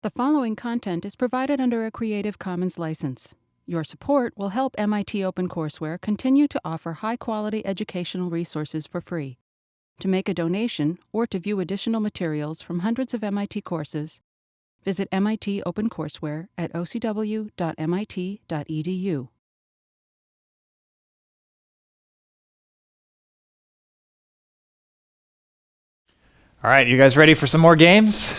The following content is provided under a Creative Commons license. Your support will help MIT OpenCourseware continue to offer high-quality educational resources for free. To make a donation or to view additional materials from hundreds of MIT courses, visit MIT OpenCourseware at ocw.mit.edu. All right, you guys ready for some more games?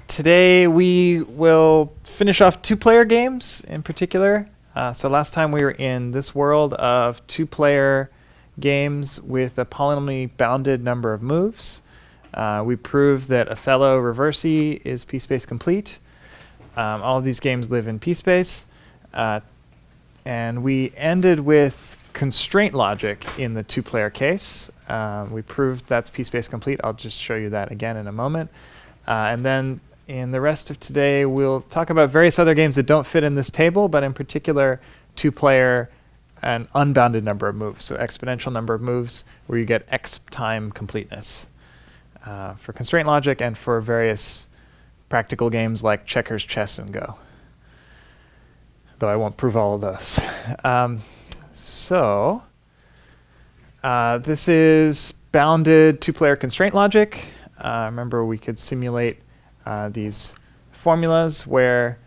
Today we will finish off two-player games in particular. So last time we were in this world of two-player games with a polynomially bounded number of moves. We proved that Othello Reversi is p-space complete. All of these games live in p-space. And we ended with constraint logic in the two-player case. We proved that's p-space complete. I'll just show you that again in a moment. And then in the rest of today, we'll talk about various other games that don't fit in this table, but in particular, two-player and unbounded number of moves. So exponential number of moves where you get x time completeness for constraint logic and for various practical games like checkers, chess, and Go. Though I won't prove all of those. This is bounded two-player constraint logic. Remember, we could simulate these formulas where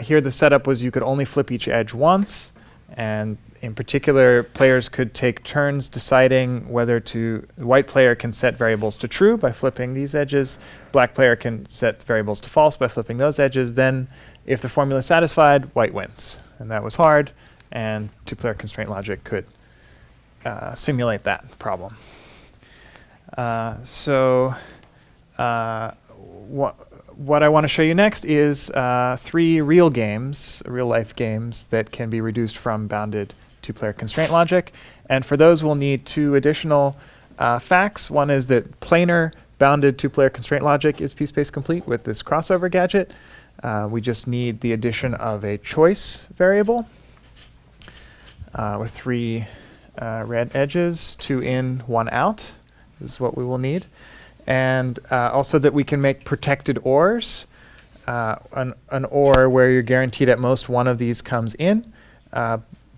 here the setup was you could only flip each edge once. And in particular, players could take turns deciding whether to, the white player can set variables to true by flipping these edges. Black player can set variables to false by flipping those edges. Then if the formula is satisfied, white wins. And that was hard. And two-player constraint logic could simulate that problem. What I want to show you next is three real games, real-life games that can be reduced from bounded two-player constraint logic. And for those, we'll need two additional facts. One is that planar bounded two-player constraint logic is p-space complete with this crossover gadget. We just need the addition of a choice variable with three red edges, 2 in, 1 out. This is what we will need. And also that we can make protected ORs, an OR where you're guaranteed at most one of these comes in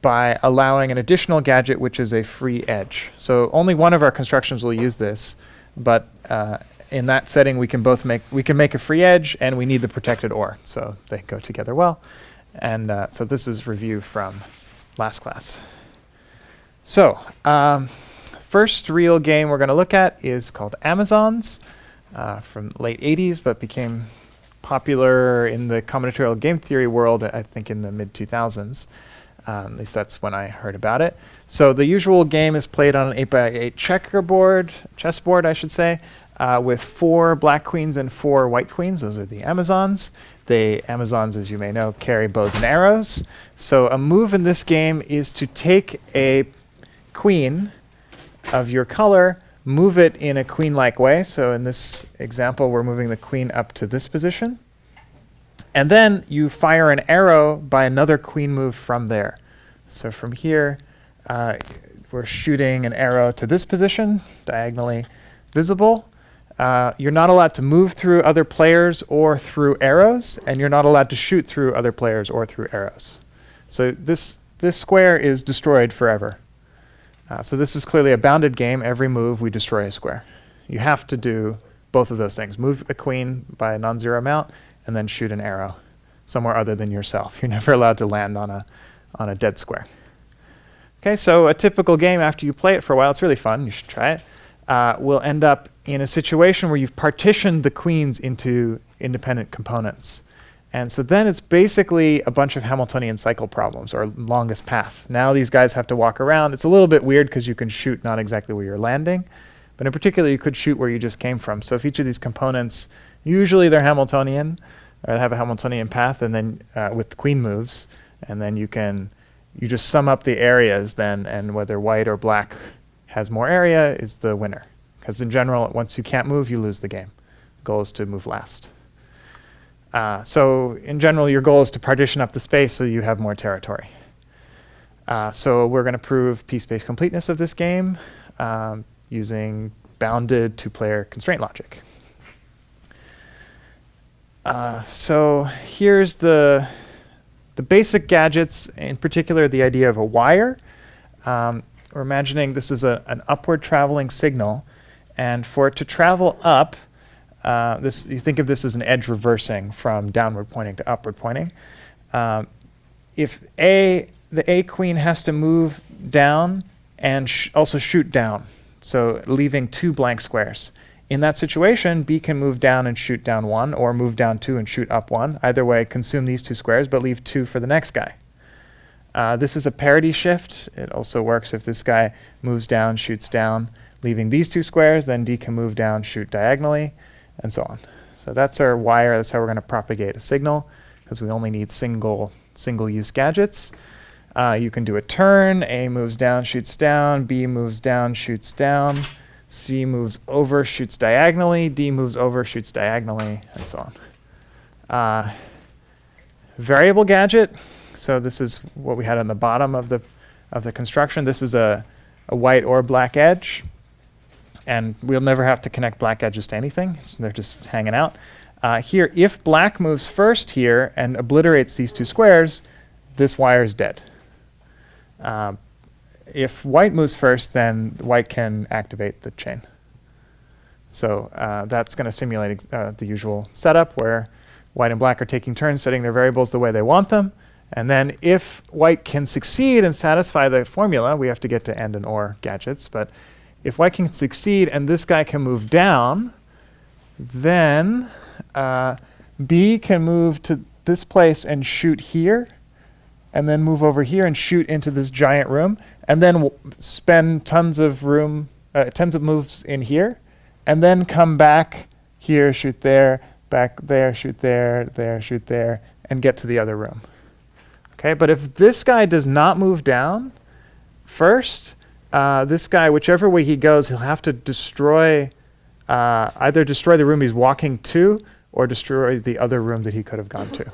by allowing an additional gadget, which is a free edge. So only one of our constructions will use this, but in that setting we can make a free edge and we need the protected OR, so they go together well. And so this is review from last class. So first real game we're going to look at is called Amazons from late 80s, but became popular in the combinatorial game theory world, I think in the mid-2000s. At least that's when I heard about it. So the usual game is played on an 8x8 chessboard, I should say, with 4 black queens and 4 white queens. Those are the Amazons. The Amazons, as you may know, carry bows and arrows. So a move in this game is to take a queen of your color, move it in a queen-like way. So in this example, we're moving the queen up to this position. And then you fire an arrow by another queen move from there. So from here, we're shooting an arrow to this position, diagonally visible. You're not allowed to move through other players or through arrows, and you're not allowed to shoot through other players or through arrows. So this square is destroyed forever. So this is clearly a bounded game. Every move, we destroy a square. You have to do both of those things. Move a queen by a non-zero amount, and then shoot an arrow somewhere other than yourself. You're never allowed to land on a dead square. Okay, so a typical game after you play it for a while, it's really fun. You should try it. We'll end up in a situation where you've partitioned the queens into independent components. And so then it's basically a bunch of Hamiltonian cycle problems, or longest path. Now these guys have to walk around. It's a little bit weird because you can shoot not exactly where you're landing, but in particular you could shoot where you just came from. So if each of these components, usually they're Hamiltonian, or have a Hamiltonian path, and then with queen moves, and then you just sum up the areas then, and whether white or black has more area is the winner. Because in general, once you can't move, you lose the game. The goal is to move last. So in general, your goal is to partition up the space so you have more territory. So we're going to prove p-space completeness of this game using bounded two-player constraint logic. So here's the basic gadgets, in particular the idea of a wire. We're imagining this is an upward traveling signal, and for it to travel up, you think of this as an edge reversing from downward pointing to upward pointing. If the A queen has to move down and also shoot down, so leaving 2 blank squares. In that situation, B can move down and shoot down 1, or move down 2 and shoot up 1. Either way, consume these 2 squares, but leave 2 for the next guy. This is a parity shift. It also works if this guy moves down, shoots down, leaving these 2 squares, then D can move down, shoot diagonally, and so on. So that's our wire. That's how we're going to propagate a signal, because we only need single-use gadgets. You can do a turn. A moves down, shoots down. B moves down, shoots down. C moves over, shoots diagonally. D moves over, shoots diagonally, and so on. Variable gadget. So this is what we had on the bottom of the construction. This is a white or black edge, and we'll never have to connect black edges to anything. So they're just hanging out. Here, if black moves first here and obliterates these 2 squares, this wire is dead. If white moves first, then white can activate the chain. So that's going to simulate the usual setup where white and black are taking turns setting their variables the way they want them. And then if white can succeed and satisfy the formula, we have to get to AND and OR gadgets. But if white can succeed and this guy can move down, then B can move to this place and shoot here, and then move over here and shoot into this giant room, and then spend tons of moves in here, and then come back here, shoot there, back there, shoot there, shoot there, and get to the other room. Okay, but if this guy does not move down first, this guy, whichever way he goes, he'll have to either destroy the room he's walking to or destroy the other room that he could have gone to.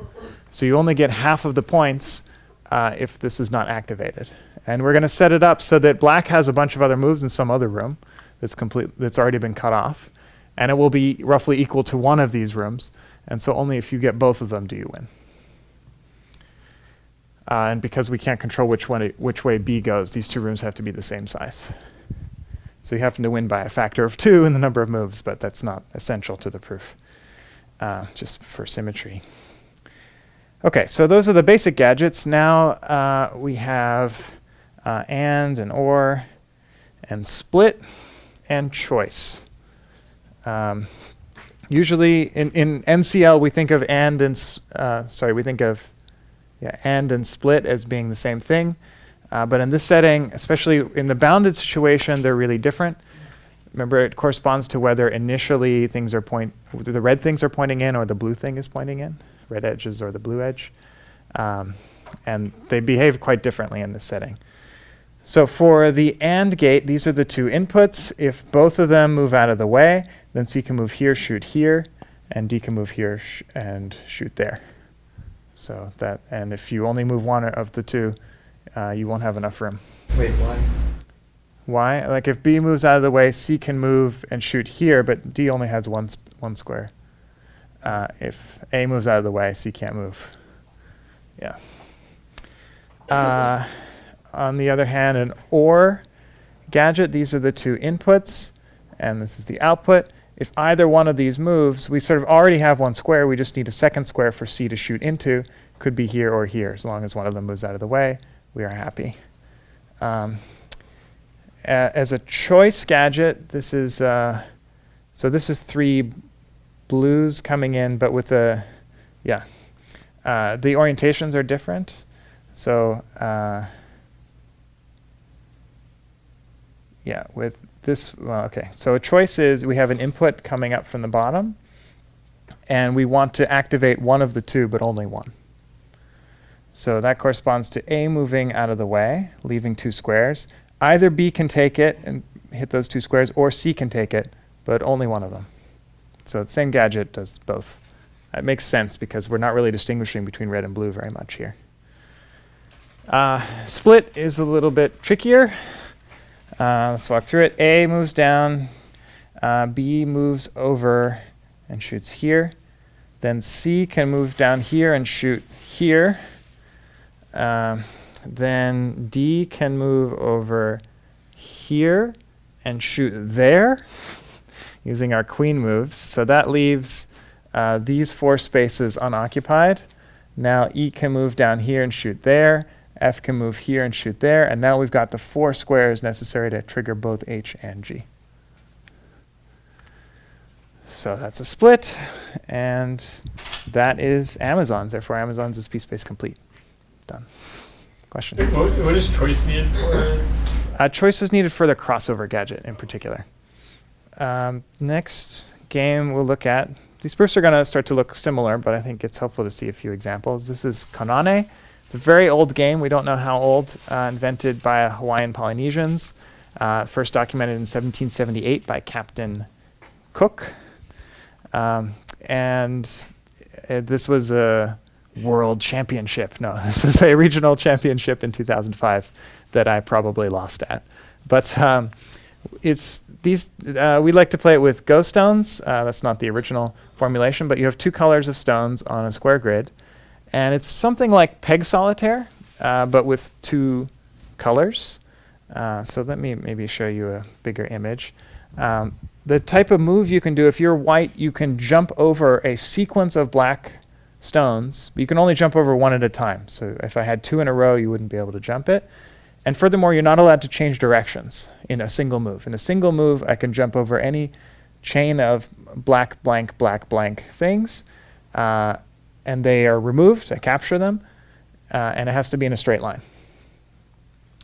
So you only get half of the points if this is not activated. And we're going to set it up so that black has a bunch of other moves in some other room that's already been cut off. And it will be roughly equal to one of these rooms. And so only if you get both of them do you win. And because we can't control which way B goes, these 2 rooms have to be the same size. So you happen to win by a factor of 2 in the number of moves, but that's not essential to the proof, just for symmetry. Okay, so those are the basic gadgets. Now we have AND and OR and split and choice. Usually in NCL we think of AND and split as being the same thing. But in this setting, especially in the bounded situation, they're really different. Remember, it corresponds to whether initially whether the red things are pointing in or the blue thing is pointing in, red edges or the blue edge. And they behave quite differently in this setting. So for the AND gate, these are the 2 inputs. If both of them move out of the way, then C can move here, shoot here, and D can move here and shoot there. So and if you only move one of the 2, you won't have enough room. Wait, why? Why? Like if B moves out of the way, C can move and shoot here, but D only has one square. If A moves out of the way, C can't move. Yeah. On the other hand, an OR gadget, these are the 2 inputs, and this is the output. If either one of these moves, we sort of already have 1 square. We just need a second square for C to shoot into. Could be here or here. As long as one of them moves out of the way, we are happy. As a choice gadget, this is 3 blues coming in, but with the orientations are different. So with this, so a choice is we have an input coming up from the bottom, and we want to activate one of the 2, but only one. So that corresponds to A moving out of the way, leaving 2 squares. Either B can take it and hit those 2 squares, or C can take it, but only one of them. So the same gadget does both. That makes sense because we're not really distinguishing between red and blue very much here. Split is a little bit trickier. Let's walk through it. A moves down, B moves over and shoots here. Then C can move down here and shoot here. Then D can move over here and shoot there using our queen moves. So that leaves these 4 spaces unoccupied. Now E can move down here and shoot there. F can move here and shoot there. And now we've got the 4 squares necessary to trigger both H and G. So that's a split, and that is Amazon's. Therefore, Amazon's is p-space complete. Done. Question? What is choice needed for? Choice is needed for the crossover gadget in particular. Next game we'll look at, these proofs are going to start to look similar, but I think it's helpful to see a few examples. This is Konane. It's a very old game. We don't know how old, invented by Hawaiian Polynesians. First documented in 1778 by Captain Cook. This was a world championship. No, this was a regional championship in 2005 that I probably lost at. But it's these. We like to play it with Go stones. That's not the original formulation, but you have 2 colors of stones on a square grid, and it's something like peg solitaire, but with 2 colors. So let me maybe show you a bigger image. The type of move you can do, if you're white, you can jump over a sequence of black stones. But you can only jump over 1 at a time. So if I had 2 in a row, you wouldn't be able to jump it. And furthermore, you're not allowed to change directions in a single move. In a single move, I can jump over any chain of black, blank, black, blank things. And they are removed. I capture them. And it has to be in a straight line.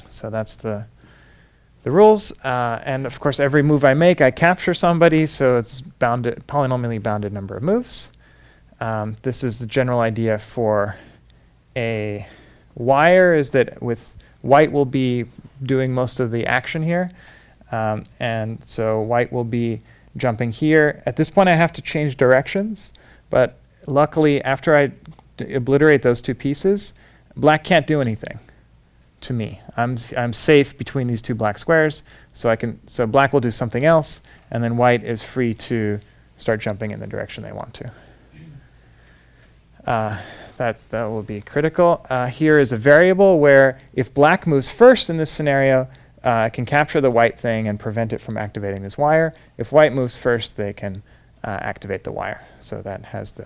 So that's the rules. And of course, every move I make, I capture somebody. So it's bounded, polynomially bounded number of moves. This is the general idea for a wire, is that with white will be doing most of the action here. And so white will be jumping here. At this point, I have to change directions. But luckily, after I obliterate those 2 pieces, black can't do anything to me. I'm safe between these 2 black squares. So black will do something else. And then white is free to start jumping in the direction they want to. That will be critical. Here is a variable where if black moves first in this scenario, I can capture the white thing and prevent it from activating this wire. If white moves first, they can activate the wire. So that has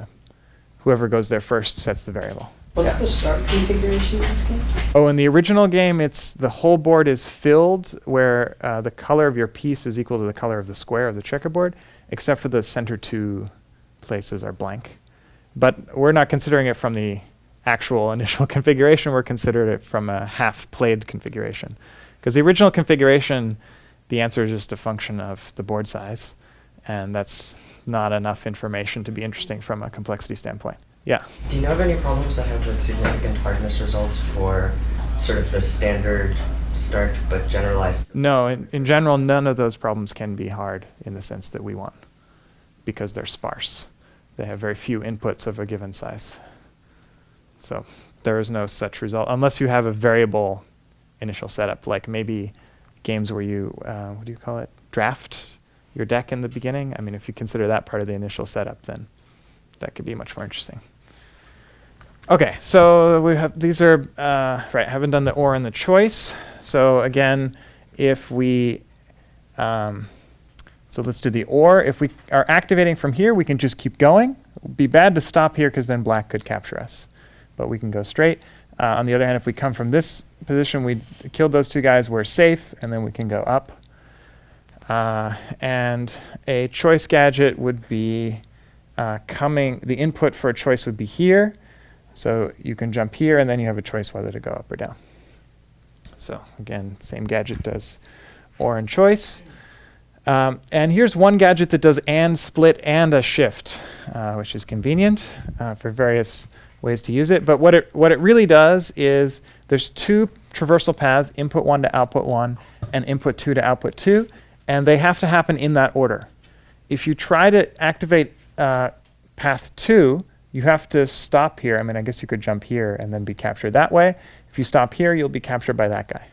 whoever goes there first sets the variable. What's the start configuration in this game? Oh, in the original game, it's the whole board is filled where the color of your piece is equal to the color of the square of the checkerboard, except for the center 2 places are blank. But we're not considering it from the actual initial configuration. We're considering it from a half-played configuration. Because the original configuration, the answer is just a function of the board size. And that's not enough information to be interesting from a complexity standpoint. Yeah? Do you know of any problems that have like significant hardness results for sort of the standard start but generalized? No, in general, none of those problems can be hard in the sense that we want, because they're sparse. They have very few inputs of a given size. So there is no such result, unless you have a variable initial setup, like maybe games where you, what do you call it, draft your deck in the beginning. I mean, if you consider that part of the initial setup, then that could be much more interesting. Okay, so we have, these are, right, haven't done the or and the choice. So again, if we, so let's do the or. If we are activating from here, we can just keep going. It would be bad to stop here because then black could capture us. But we can go straight. On the other hand, if we come from this position, we killed those 2 guys, we're safe, and then we can go up. And a choice gadget would be the input for a choice would be here. So you can jump here, and then you have a choice whether to go up or down. So again, same gadget does or and choice. And here's one gadget that does and split and a shift, which is convenient for various ways to use it. But what it really does is there's 2 traversal paths, input 1 to output 1 and input 2 to output 2, and they have to happen in that order. If you try to activate path 2, you have to stop here. I mean, I guess you could jump here and then be captured that way. If you stop here, you'll be captured by that guy.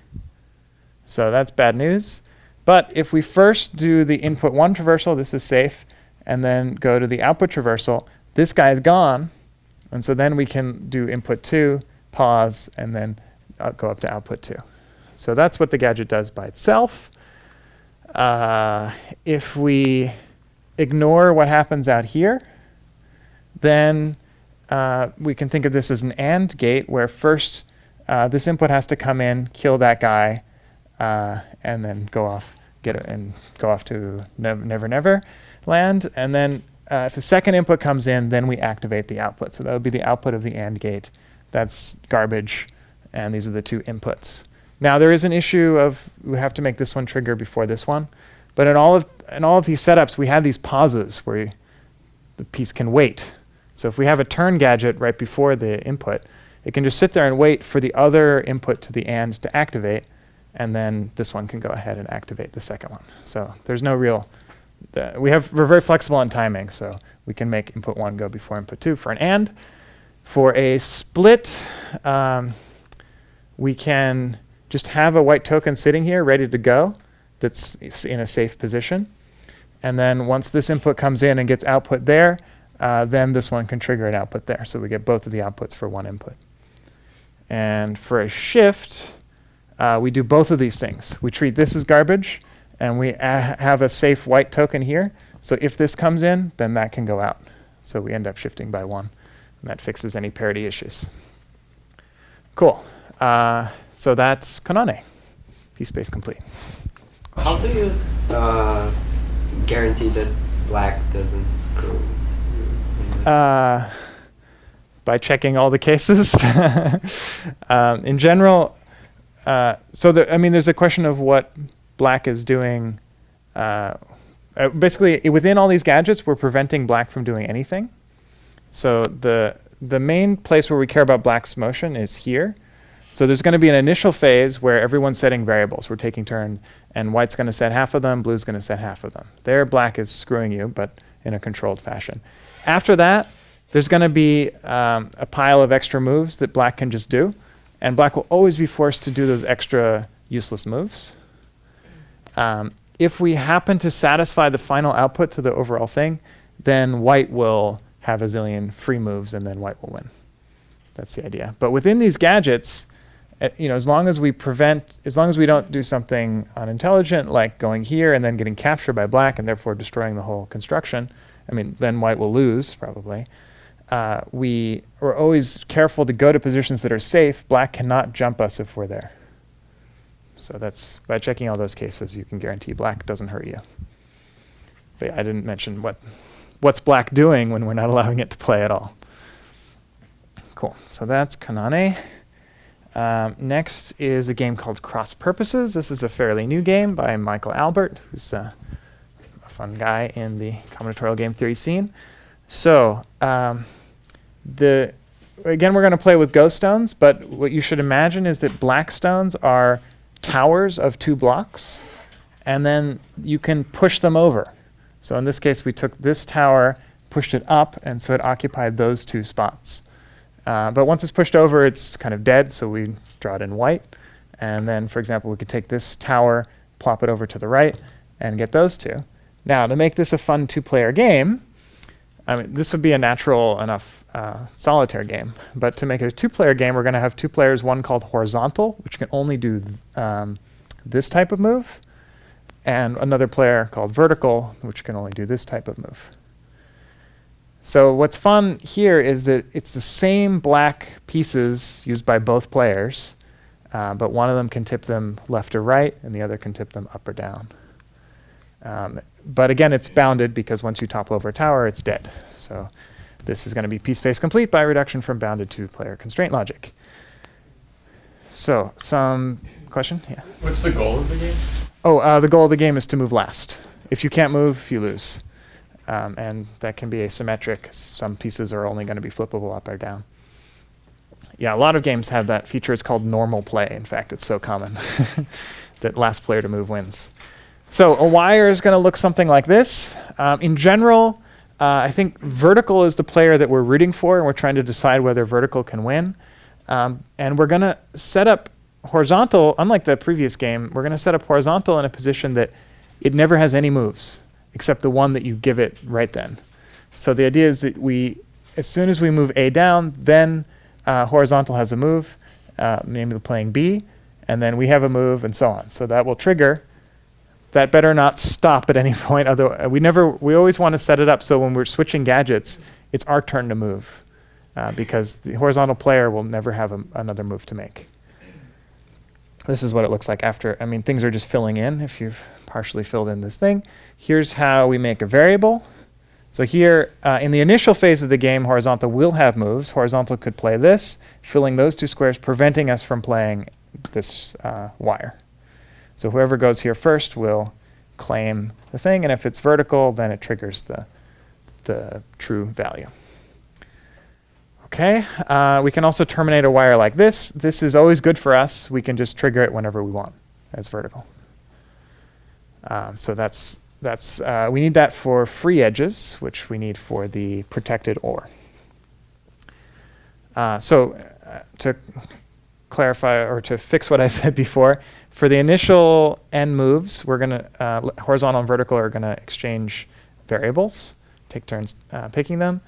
So that's bad news. But if we first do the input 1 traversal, this is safe, and then go to the output traversal, this guy's gone, and so then we can do input 2, pause, and then go up to output 2. So that's what the gadget does by itself. If we ignore what happens out here, then we can think of this as an AND gate, where first this input has to come in, kill that guy, and then go off, go off to Never Never Land. And then if the second input comes in, then we activate the output. So that would be the output of the AND gate. That's garbage, and these are the 2 inputs. Now there is an issue of we have to make this one trigger before this one, but in all of these setups we have these pauses where the piece can wait. So if we have a turn gadget right before the input, it can just sit there and wait for the other input to the AND to activate, and then this one can go ahead and activate the second one. So there's no real, we're very flexible on timing, so we can make input 1 go before input 2 for an AND. For a split, we can just have a white token sitting here ready to go that's in a safe position. And then once this input comes in and gets output there, then this one can trigger an output there. So we get both of the outputs for one input. And for a shift, we do both of these things. We treat this as garbage, and we have a safe white token here. So if this comes in, then that can go out. So we end up shifting by 1. And that fixes any parity issues. Cool. So that's Konane. P-Space complete. How do you guarantee that black doesn't screw? By checking all the cases. In general, there's a question of what black is doing. Basically, within all these gadgets, we're preventing black from doing anything. So the main place where we care about black's motion is here. So there's going to be an initial phase where everyone's setting variables. We're taking turn, and white's going to set half of them, blue's going to set half of them. There, black is screwing you, but in a controlled fashion. After that, there's going to be a pile of extra moves that black can just do, and black will always be forced to do those extra useless moves. If we happen to satisfy the final output to the overall thing, then white will have a zillion free moves, and then white will win. That's the idea. But within these gadgets, as long as we don't do something unintelligent, like going here and then getting captured by black and therefore destroying the whole construction, then white will lose, probably. We are always careful to go to positions that are safe. Black cannot jump us if we're there. So that's, by checking all those cases, you can guarantee black doesn't hurt you. But yeah, I didn't mention what's black doing when we're not allowing it to play at all. Cool. So that's Konane. Next is a game called Cross Purposes. This is a fairly new game by Michael Albert, who's a fun guy in the combinatorial game theory scene. So again, we're going to play with ghost stones, but what you should imagine is that black stones are towers of 2 blocks, and then you can push them over. So in this case, we took this tower, pushed it up, and so it occupied those 2 spots. But once it's pushed over, it's kind of dead, so we draw it in white. And then, for example, we could take this tower, plop it over to the right, and get those 2. Now, to make this a fun 2-player game, this would be a natural enough solitaire game. But to make it a 2-player game, we're going to have 2 players, one called horizontal, which can only do this type of move, and another player called vertical, which can only do this type of move. So what's fun here is that it's the same black pieces used by both players, but one of them can tip them left or right, and the other can tip them up or down. But again, it's bounded because once you topple over a tower, it's dead. So this is going to be P-Space complete by reduction from bounded to player constraint logic. So some question? Yeah. What's the goal of the game? The goal of the game is to move last. If you can't move, you lose. And that can be asymmetric. Some pieces are only going to be flippable up or down. Yeah, a lot of games have that feature. It's called normal play. In fact, it's so common that last player to move wins. So a wire is going to look something like this. In general, I think vertical is the player that we're rooting for, and we're trying to decide whether vertical can win. And we're going to set up horizontal, unlike the previous game, we're going to set up horizontal in a position that it never has any moves, except the one that you give it right then. So the idea is that we as soon as we move A down, then horizontal has a move, maybe playing B, and then we have a move, and so on. So that will trigger. That better not stop at any point. Although we always want to set it up so when we're switching gadgets, it's our turn to move, because the horizontal player will never have another move to make. This is what it looks like after. I mean, things are just filling in if you've partially filled in this thing. Here's how we make a variable. So here, in the initial phase of the game, horizontal will have moves. Horizontal could play this, filling those two squares, preventing us from playing this wire. So whoever goes here first will claim the thing, and if it's vertical, then it triggers the true value. Okay, we can also terminate a wire like this. This is always good for us. We can just trigger it whenever we want as vertical. So we need that for free edges, which we need for the protected OR. To clarify or to fix what I said before, for the initial n moves, we're going to horizontal and vertical are going to exchange variables, take turns picking them.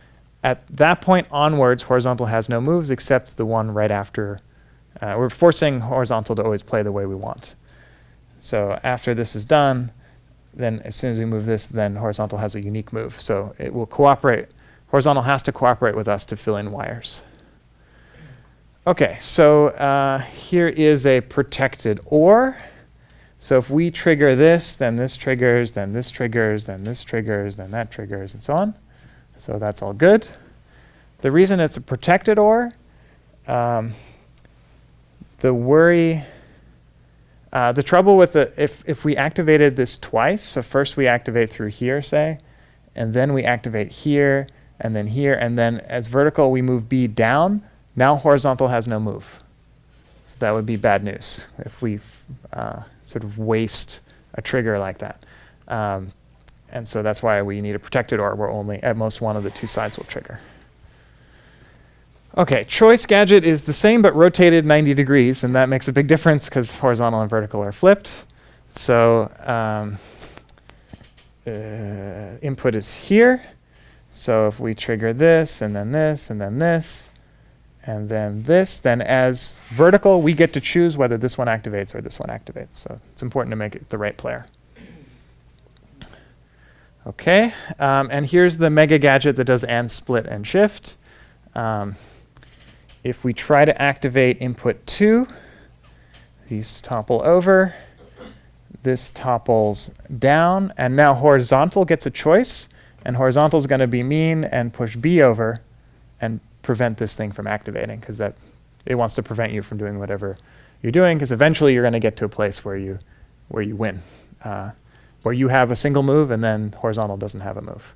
At that point onwards, horizontal has no moves except the one right after. We're forcing horizontal to always play the way we want. So after this is done, then as soon as we move this, then horizontal has a unique move. So it will cooperate. Horizontal has to cooperate with us to fill in wires. Okay, so here is a protected OR. So if we trigger this, then this triggers, then this triggers, then this triggers, then that triggers, and so on. So that's all good. The reason it's a protected OR, the trouble with if we activated this twice, so first we activate through here, say, and then we activate here, and then as vertical we move B down, now horizontal has no move. So that would be bad news if we sort of waste a trigger like that. And so that's why we need a protected OR where only at most one of the two sides will trigger. Okay, choice gadget is the same but rotated 90 degrees, and that makes a big difference because horizontal and vertical are flipped. So input is here. So if we trigger this, and then this, and then this, and then this, then as vertical, we get to choose whether this one activates or this one activates. So it's important to make it the right player. Okay, and here's the mega gadget that does and split and shift. If we try to activate input 2, these topple over, this topples down, and now horizontal gets a choice, and horizontal is going to be mean and push B over and prevent this thing from activating, because it wants to prevent you from doing whatever you're doing, because eventually you're going to get to a place where you win. Where you have a single move and then horizontal doesn't have a move.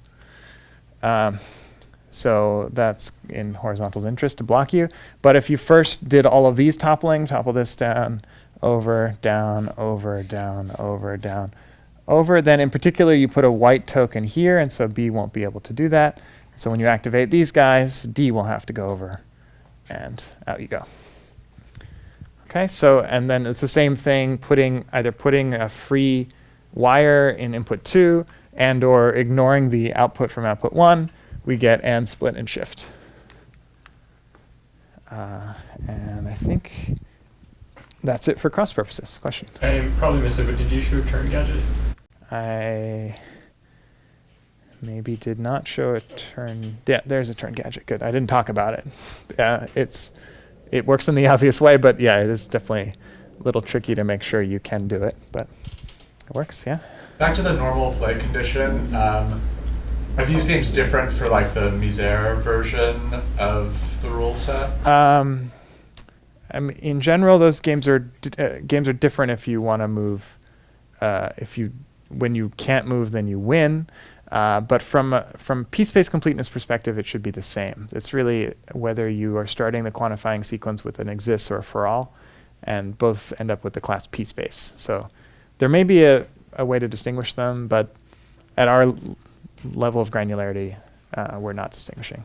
So that's in horizontal's interest to block you. But if you first did all of these toppling, topple this down, over, down, over, down, over, down, over, then in particular you put a white token here, and so B won't be able to do that. So when you activate these guys, D will have to go over, and out you go. Okay, so and then it's the same thing, either putting a free wire in input 2 and or ignoring the output from output 1, we get and split and shift. And I think that's it for cross purposes. Question? I probably missed it, but did you show turn gadget? I maybe did not show a turn. Yeah, there's a turn gadget. Good. I didn't talk about it. It works in the obvious way, but yeah, it is definitely a little tricky to make sure you can do it, but it works, yeah. Back to the normal play condition. Are these games different for like the Misère version of the rule set? I mean, in general, those games are different if you want to move. When you can't move, then you win. But from piece-based completeness perspective, it should be the same. It's really whether you are starting the quantifying sequence with an exists or a for all, and both end up with the class piece-based. So there may be a way to distinguish them, but at our level of granularity, we're not distinguishing.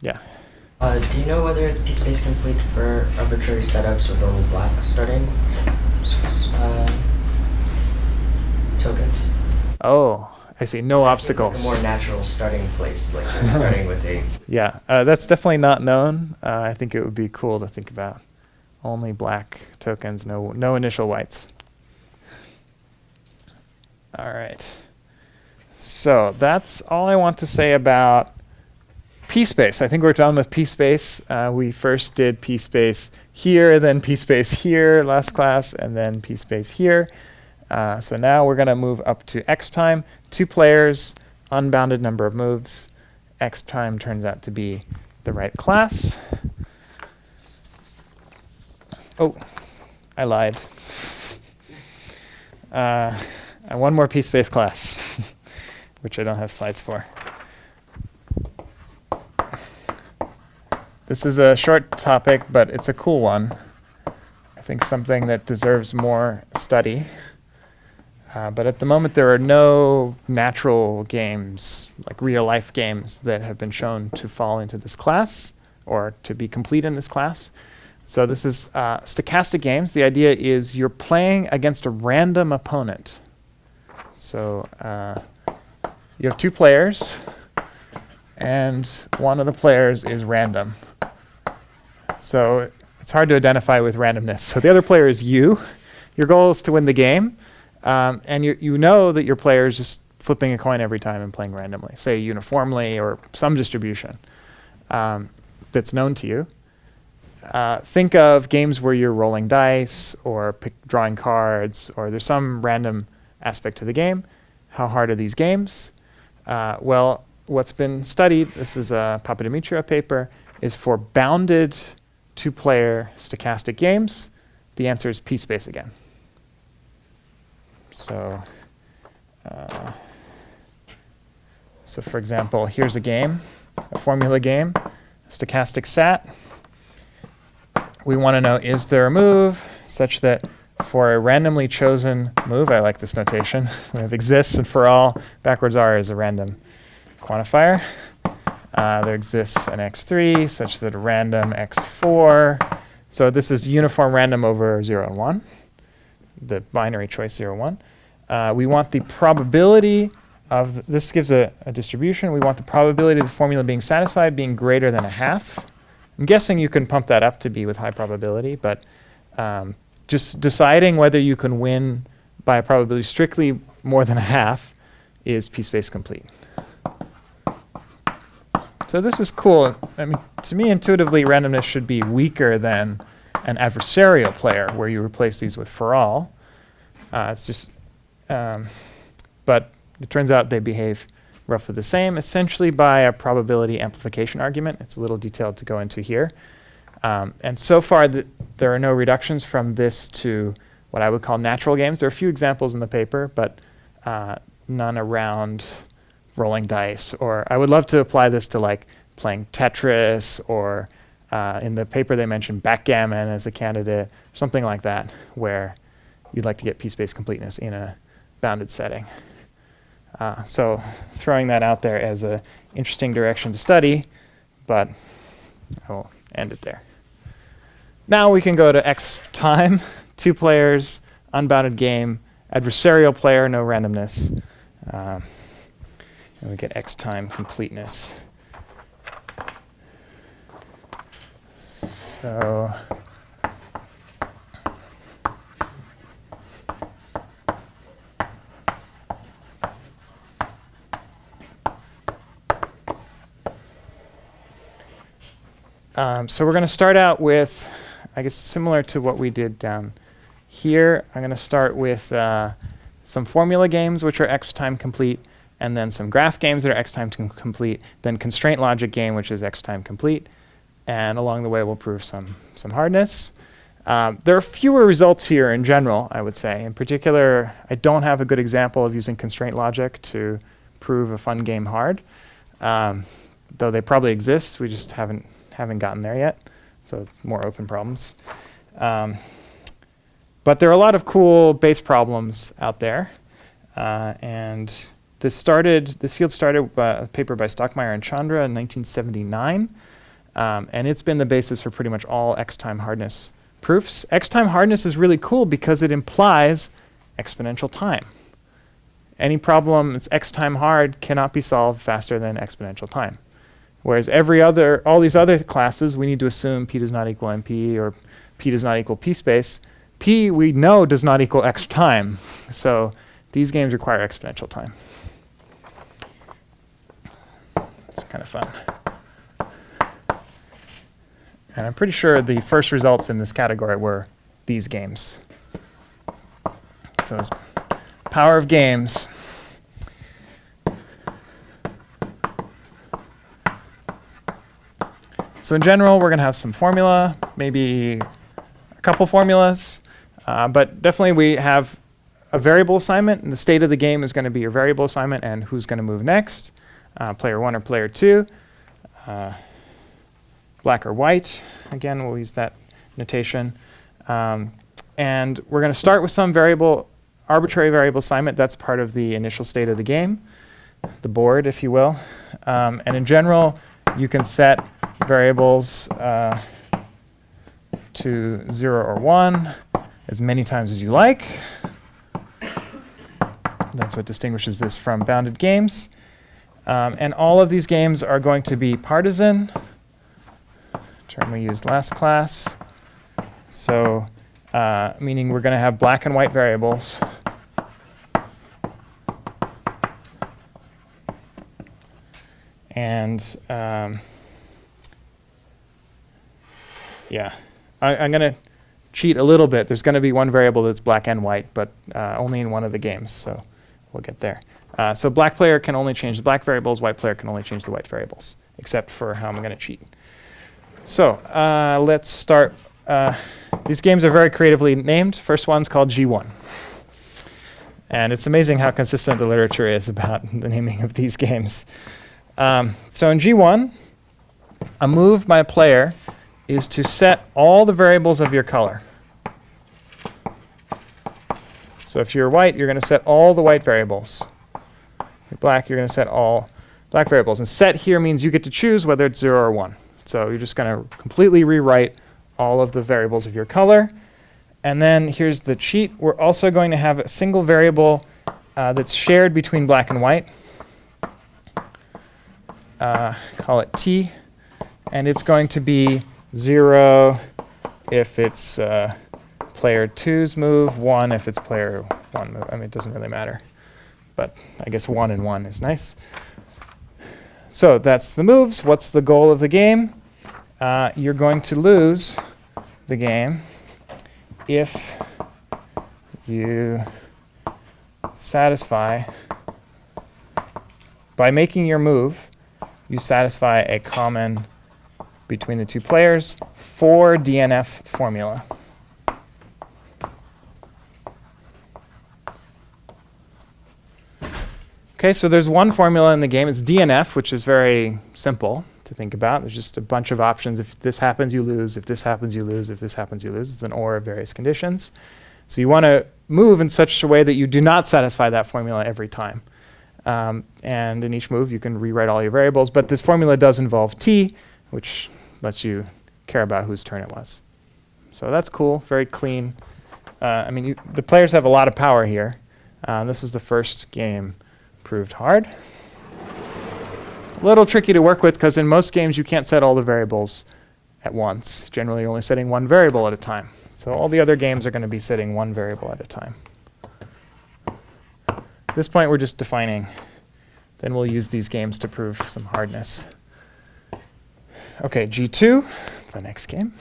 Yeah. Do you know whether it's piece-based complete for arbitrary setups with only black starting tokens? Oh, I see. No obstacles. It's like a more natural starting place, like you're starting with a. Yeah, that's definitely not known. I think it would be cool to think about. Only black tokens, no initial whites. All right. So that's all I want to say about P-Space. I think we're done with P-Space. We first did P-Space here, then P-Space here last class, and then P-Space here. So now we're going to move up to X-Time. 2 players, unbounded number of moves. X-Time turns out to be the right class. Oh, I lied. One more P-Space class, which I don't have slides for. This is a short topic, but it's a cool one. I think something that deserves more study. But at the moment, there are no natural games, like real-life games, that have been shown to fall into this class or to be complete in this class. So this is stochastic games. The idea is you're playing against a random opponent. So you have 2 players, and one of the players is random. So it's hard to identify with randomness. So the other player is you. Your goal is to win the game. And you know that your player is just flipping a coin every time and playing randomly, say uniformly or some distribution that's known to you. Think of games where you're rolling dice or drawing cards, or there's some random aspect to the game. How hard are these games? Well, what's been studied, this is a Papadimitriou paper, is for bounded 2-player stochastic games, the answer is P-Space again. So for example, here's a game, a formula game, stochastic SAT. We want to know, is there a move such that for a randomly chosen move, I like this notation, we have exists, and for all, backwards R is a random quantifier. There exists an x3 such that a random x4. So this is uniform random over 0 and 1, the binary choice 0, 1. We want the probability of, this gives a distribution. We want the probability of the formula being satisfied being greater than 1/2. I'm guessing you can pump that up to be with high probability, but just deciding whether you can win by a probability strictly more than 1/2 is P-Space complete. So this is cool. I mean, to me, intuitively, randomness should be weaker than an adversarial player where you replace these with for all. It's just, but it turns out they behave roughly the same, essentially by a probability amplification argument. It's a little detailed to go into here. And so far, there are no reductions from this to what I would call natural games. There are a few examples in the paper, but none around rolling dice. Or I would love to apply this to like playing Tetris, or in the paper they mentioned backgammon as a candidate, something like that, where you'd like to get P-Space completeness in a bounded setting. So throwing that out there as an interesting direction to study, but I will end it there. Now we can go to X-Time, 2 players, unbounded game, adversarial player, no randomness. And we get X-Time completeness. So so we're going to start out with, I guess, similar to what we did down here. I'm going to start with some formula games, which are X-Time complete, and then some graph games that are X-Time complete, then constraint logic game, which is X-Time complete. And along the way, we'll prove some hardness. There are fewer results here in general, I would say. In particular, I don't have a good example of using constraint logic to prove a fun game hard, though they probably exist. We just haven't gotten there yet, so more open problems. But there are a lot of cool base problems out there, and this field started by a paper by Stockmeyer and Chandra in 1979, and it's been the basis for pretty much all X-Time hardness proofs. X-Time hardness is really cool because it implies exponential time. any problem that's x time hard cannot be solved faster than exponential time. Whereas all these other classes, we need to assume p does not equal np or p does not equal p space. P we know does not equal x time. So these games require exponential time. It's kind of fun. And I'm pretty sure the first results in this category were these games. So it's power of games. So in general, we're going to have some formula, maybe a couple formulas, but definitely we have a variable assignment, and the state of the game is going to be your variable assignment and who's going to move next, player 1 or player 2, black or white. Again, we'll use that notation. And we're going to start with some arbitrary variable assignment. That's part of the initial state of the game, the board, if you will. And in general, you can set variables to 0 or 1 as many times as you like. That's what distinguishes this from bounded games. And all of these games are going to be partisan, term we used last class. So meaning we're going to have black and white variables. And yeah, I'm going to cheat a little bit. There's going to be one variable that's black and white, but only in one of the games. So we'll get there. So black player can only change the black variables. White player can only change the white variables, except for how I'm going to cheat. So let's start. These games are very creatively named. First one's called G1. And it's amazing how consistent the literature is about the naming of these games. So in G1, a move by a player is to set all the variables of your color. So if you're white, you're going to set all the white variables. If you're black, you're going to set all black variables. And set here means you get to choose whether it's 0 or 1. So you're just going to completely rewrite all of the variables of your color. And then here's the cheat. We're also going to have a single variable that's shared between black and white. Call it t. And it's going to be 0 if it's player 2's move, 1 if it's player 1 move. I mean, it doesn't really matter. But I guess 1 and 1 is nice. So that's the moves. What's the goal of the game? You're going to lose the game if you satisfy, by making your move, you satisfy a common between the two players for DNF formula. Okay, so there's one formula in the game. It's DNF, which is very simple to think about. There's just a bunch of options. If this happens, you lose. If this happens, you lose. If this happens, you lose. It's an OR of various conditions. So you want to move in such a way that you do not satisfy that formula every time. And in each move, you can rewrite all your variables. But this formula does involve t, which lets you care about whose turn it was. So that's cool, very clean. I mean, the players have a lot of power here. This is the first game. Proved hard. A little tricky to work with because in most games you can't set all the variables at once. Generally you're only setting one variable at a time. So all the other games are going to be setting one variable at a time. At this point we're just defining. Then we'll use these games to prove some hardness. Okay, G2, the next game,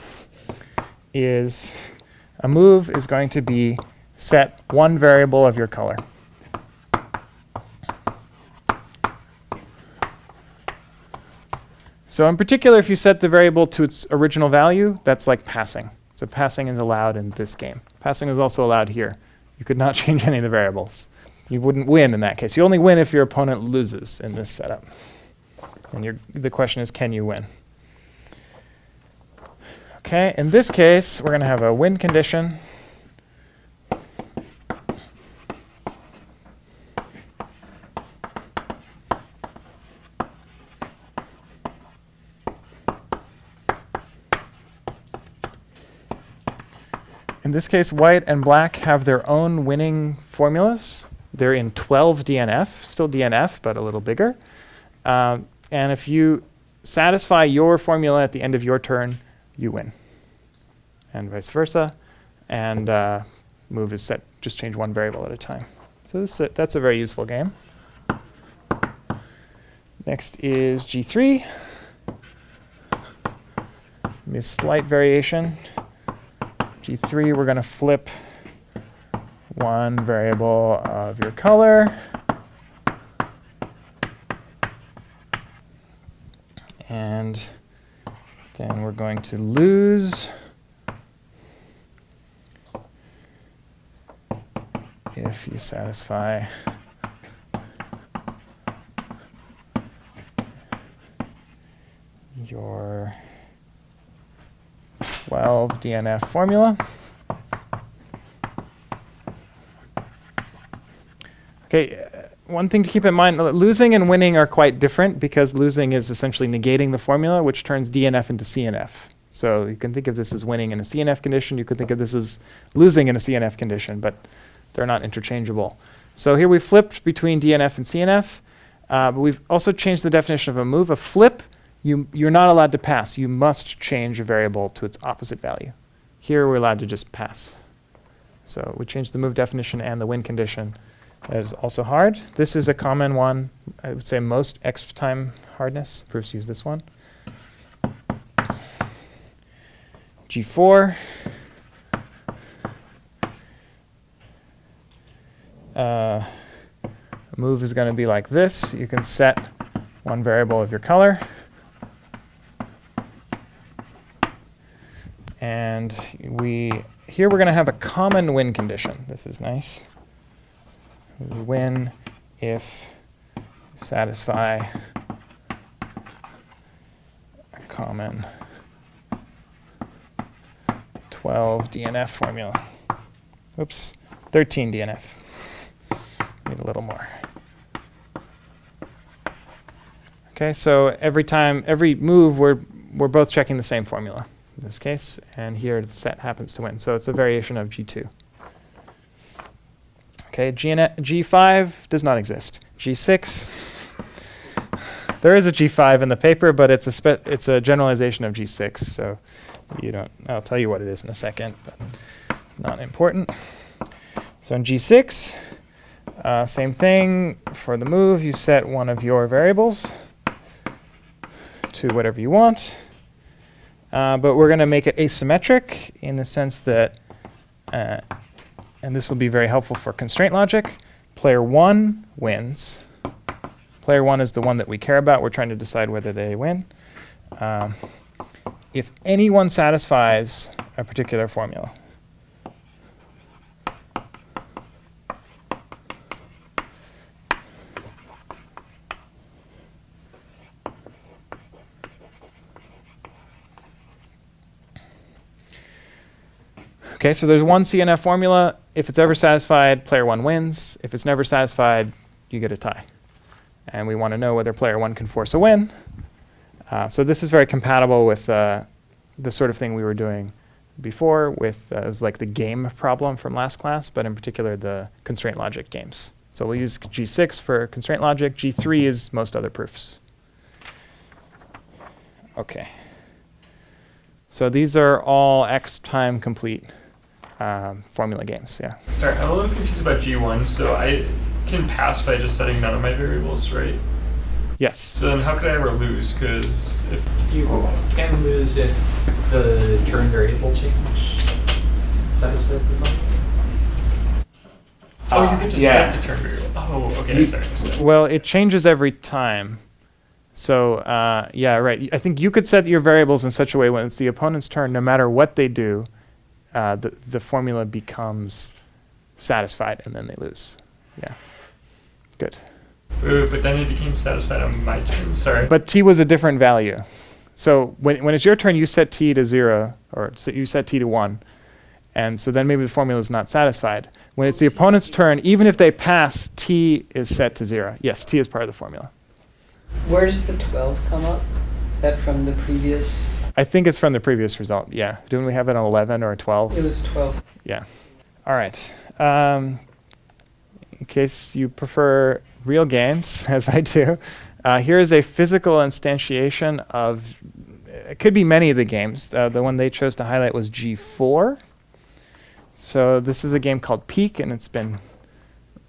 is a move is going to be set one variable of your color. So in particular, if you set the variable to its original value, that's like passing. So passing is allowed in this game. Passing is also allowed here. You could not change any of the variables. You wouldn't win in that case. You only win if your opponent loses in this setup. And the question is, can you win? Okay, in this case, we're going to have a win condition. In this case, white and black have their own winning formulas. They're in 12 DNF, still DNF, but a little bigger. And if you satisfy your formula at the end of your turn, you win. And vice versa. And move is set, just change one variable at a time. So that's a very useful game. Next is G3. A slight variation. G3, we're going to flip one variable of your color. And then we're going to lose if you satisfy your 12 DNF formula. Okay, one thing to keep in mind, losing and winning are quite different because losing is essentially negating the formula, which turns DNF into CNF. So you can think of this as winning in a CNF condition. You could think of this as losing in a CNF condition, but they're not interchangeable. So here we flipped between DNF and CNF, but we've also changed the definition of a move. A flip, you're not allowed to pass. You must change a variable to its opposite value. Here we're allowed to just pass. So we changed the move definition and the win condition. That is also hard. This is a common one. I would say most X time hardness. Proofs use this one. G4. A move is going to be like this. You can set one variable of your color. And here we're going to have a common win condition. This is nice. We win if you satisfy a common 12 DNF formula. Oops, 13 DNF. Need a little more. Okay, so every move, we're both checking the same formula in this case, and here the set happens to win. So it's a variation of G2. Okay, G5 does not exist. G6, there is a G5 in the paper, but it's a generalization of G6. So I'll tell you what it is in a second, but not important. So in G6, same thing. For the move, you set one of your variables to whatever you want. But we're going to make it asymmetric in the sense that, and this will be very helpful for constraint logic, player 1 wins. Player 1 is the one that we care about. We're trying to decide whether they win. If anyone satisfies a particular formula. Okay, so there's one CNF formula. If it's ever satisfied, player 1 wins. If it's never satisfied, you get a tie. And we want to know whether player 1 can force a win. So this is very compatible with the sort of thing we were doing before with, it was like the game problem from last class, but in particular the constraint logic games. So we'll use G6 for constraint logic. G3 is most other proofs. Okay. So these are all X time complete formula games, yeah. Sorry, I'm a little confused about G1. So I can pass by just setting none of my variables, right? Yes. So then how could I ever lose? Because if You can lose if the turn variable change satisfies the button. oh, you could just yeah. set the turn variable. Oh, okay, sorry. I missed that. Well, it changes every time. So yeah, right. I think you could set your variables in such a way when it's the opponent's turn, no matter what they do, the formula becomes satisfied and then they lose. Yeah. Good. Ooh, but then it became satisfied on my turn. Sorry. But t was a different value. So when it's your turn, you set t to 0, or you set t to 1. And so then maybe the formula is not satisfied. When it's the opponent's turn, even if they pass, t is set to 0. Yes, t is part of the formula. Where does the 12 come up? Is that from the previous? I think it's from the previous result, yeah. Didn't we have an 11 or a 12? It was 12. Yeah. All right. in case you prefer real games, as I do, here is a physical instantiation of, it could be many of the games. The one they chose to highlight was G4. So this is a game called Peak, and it's been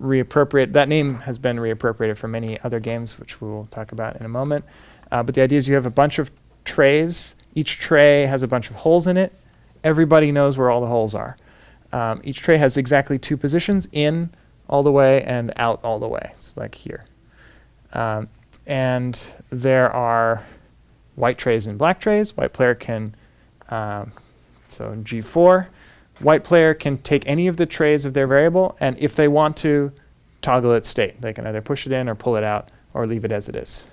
reappropriated. That name has been reappropriated for many other games, which we will talk about in a moment. But the idea is you have a bunch of trays. Each tray has a bunch of holes in it. Everybody knows where all the holes are. Each tray has exactly 2 positions, in all the way and out all the way. It's like here. And there are white trays and black trays. White player can, so in G4, white player can take any of the trays of their variable, and if they want to, toggle its state. They can either push it in or pull it out or leave it as it is.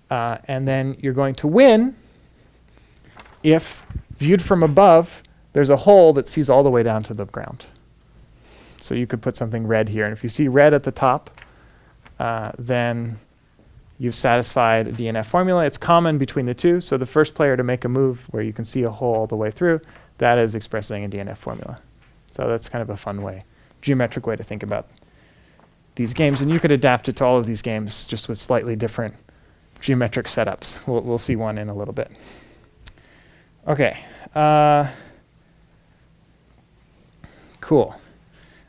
And then you're going to win if, viewed from above, there's a hole that sees all the way down to the ground. So you could put something red here. And if you see red at the top, then you've satisfied a DNF formula. It's common between the two. So the first player to make a move where you can see a hole all the way through, that is expressing a DNF formula. So that's kind of a fun way, geometric way to think about these games. And you could adapt it to all of these games just with slightly different geometric setups. We'll see one in a little bit. Okay. Cool.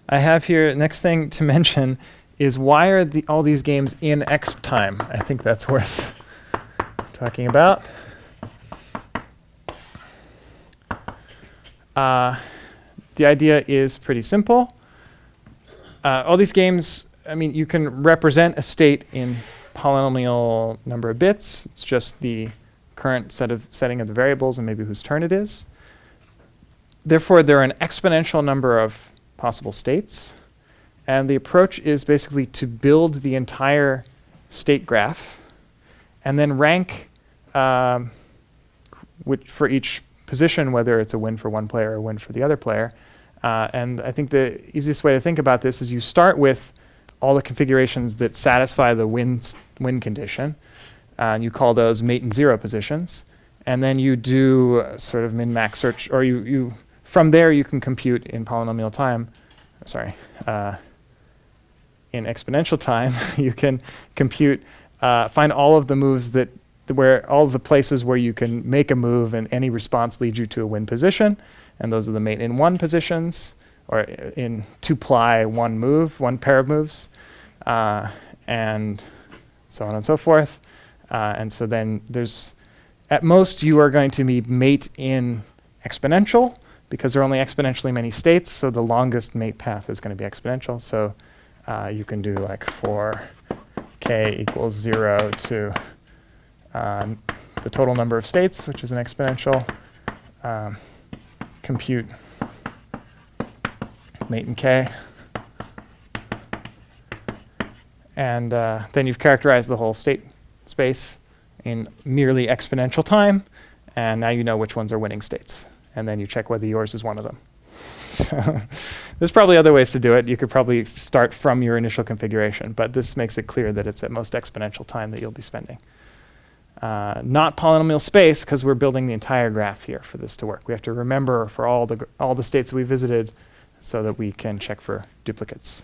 I have here, next thing to mention is why are all these games in X time? I think that's worth talking about. The idea is pretty simple. All these games, I mean, you can represent a state in polynomial number of bits. It's just the current setting of the variables and maybe whose turn it is. Therefore, there are an exponential number of possible states. And the approach is basically to build the entire state graph and then rank for each position, whether it's a win for one player or a win for the other player. And I think the easiest way to think about this is you start with all the configurations that satisfy the win condition. And you call those mate and zero positions. And then you do sort of min-max search, or you from there you can compute in polynomial time, in exponential time, you can compute, find all of the moves all of the places where you can make a move and any response leads you to a win position. And those are the mate in one positions, or in 2-ply one move, one pair of moves, and so on and so forth. And so then there's, at most you are going to be mate in exponential because there are only exponentially many states, so the longest mate path is going to be exponential. So you can do like for k equals 0 to the total number of states, which is an exponential, compute mate in k. And then you've characterized the whole state space in merely exponential time, and now you know which ones are winning states. And then you check whether yours is one of them. So there's probably other ways to do it. You could probably start from your initial configuration, but this makes it clear that it's at most exponential time that you'll be spending. Not polynomial space, because we're building the entire graph here for this to work. We have to remember for all the states that we visited so that we can check for duplicates.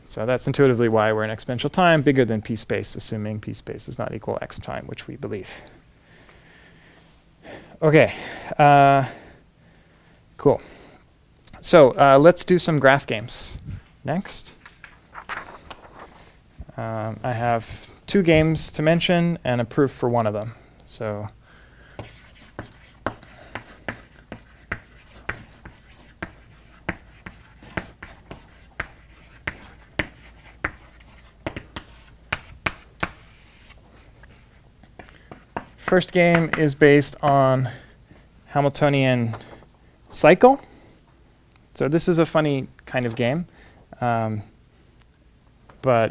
So that's intuitively why we're in exponential time, bigger than p space, assuming p space is not equal x time, which we believe. Okay, cool. So let's do some graph games next. I have 2 games to mention and a proof for one of them. So first game is based on Hamiltonian cycle. So this is a funny kind of game, but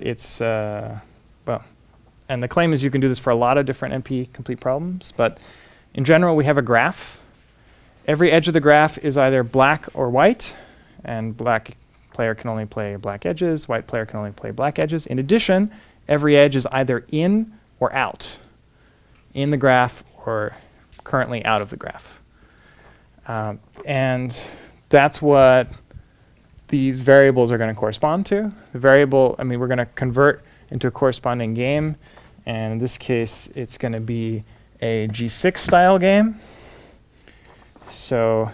it's, well, and the claim is you can do this for a lot of different NP complete problems, but in general we have a graph. Every edge of the graph is either black or white, and black player can only play black edges, white player can only play black edges. In addition, every edge is either in or out, in the graph or currently out of the graph. And that's what these variables are going to correspond to. The variable, I mean, we're going to convert into a corresponding game, and in this case, it's going to be a G6 style game. So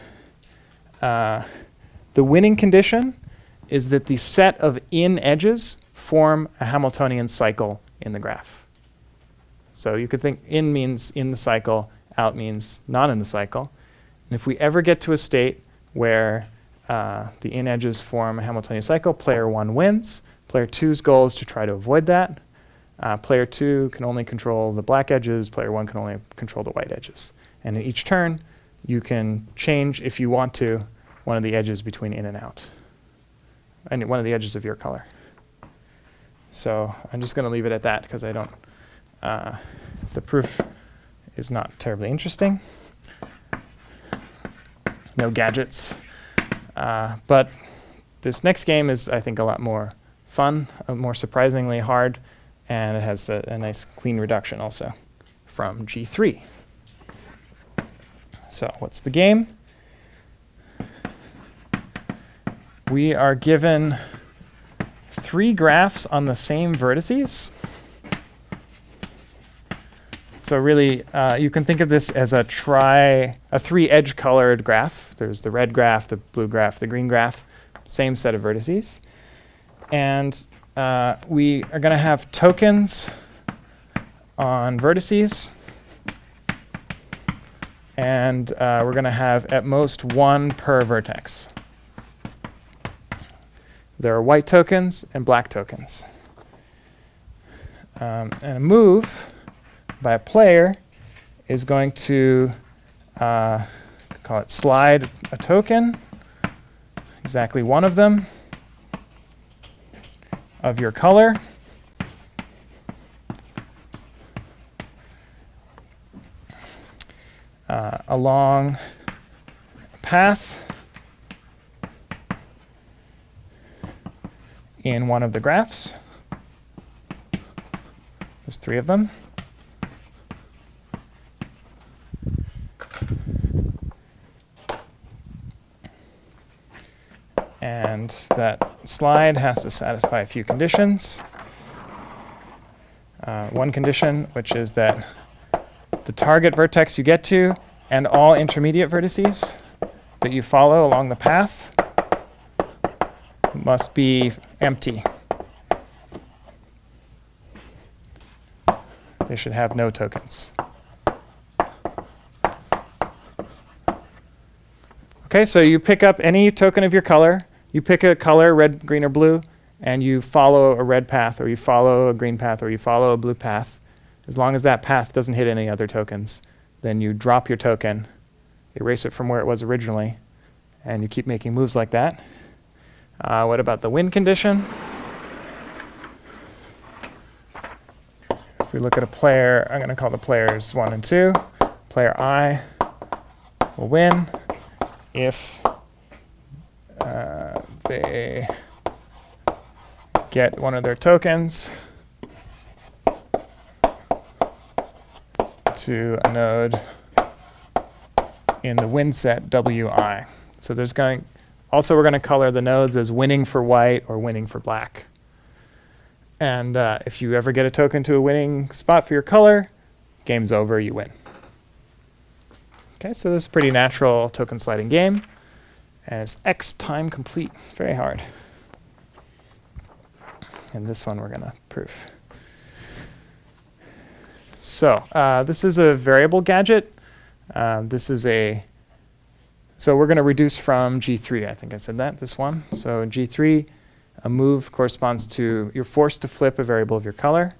the winning condition is that the set of in edges form a Hamiltonian cycle in the graph. So you could think in means in the cycle, out means not in the cycle. And if we ever get to a state where the in edges form a Hamiltonian cycle, player 1 wins. Player 2's goal is to try to avoid that. Player 2 can only control the black edges. Player 1 can only control the white edges. And in each turn, you can change, if you want to, one of the edges between in and out. And one of the edges of your color. So I'm just going to leave it at that because I don't, the proof is not terribly interesting. No gadgets. But this next game is, I think, a lot more fun, more surprisingly hard, and it has a nice clean reduction also from G3. So what's the game? We are given 3 graphs on the same vertices. So really, you can think of this as a 3-edge colored graph. There's the red graph, the blue graph, the green graph, same set of vertices. And we are going to have tokens on vertices. And we're going to have at most 1 per vertex. There are white tokens and black tokens. And a move by a player is going to call it slide a token, exactly 1 of them, of your color, along a path in one of the graphs. There's 3 of them. And that slide has to satisfy a few conditions. One condition, which is that the target vertex you get to and all intermediate vertices that you follow along the path must be empty. They should have no tokens. Okay, so you pick up any token of your color. You pick a color, red, green, or blue, and you follow a red path, or you follow a green path, or you follow a blue path. As long as that path doesn't hit any other tokens, then you drop your token, erase it from where it was originally, and you keep making moves like that. What about the win condition? If we look at a player, I'm going to call the players 1 and 2. Player I will win if they get one of their tokens to a node in the win set WI. So there's going, also we're going to color the nodes as winning for white or winning for black. And if you ever get a token to a winning spot for your color, game's over, you win. Okay, so this is a pretty natural token sliding game. And it's X time complete, very hard. And this one we're going to prove. So this is a variable gadget. This is a, so we're going to reduce from G3, I think I said that, this one. So in G3, a move corresponds to, you're forced to flip a variable of your color,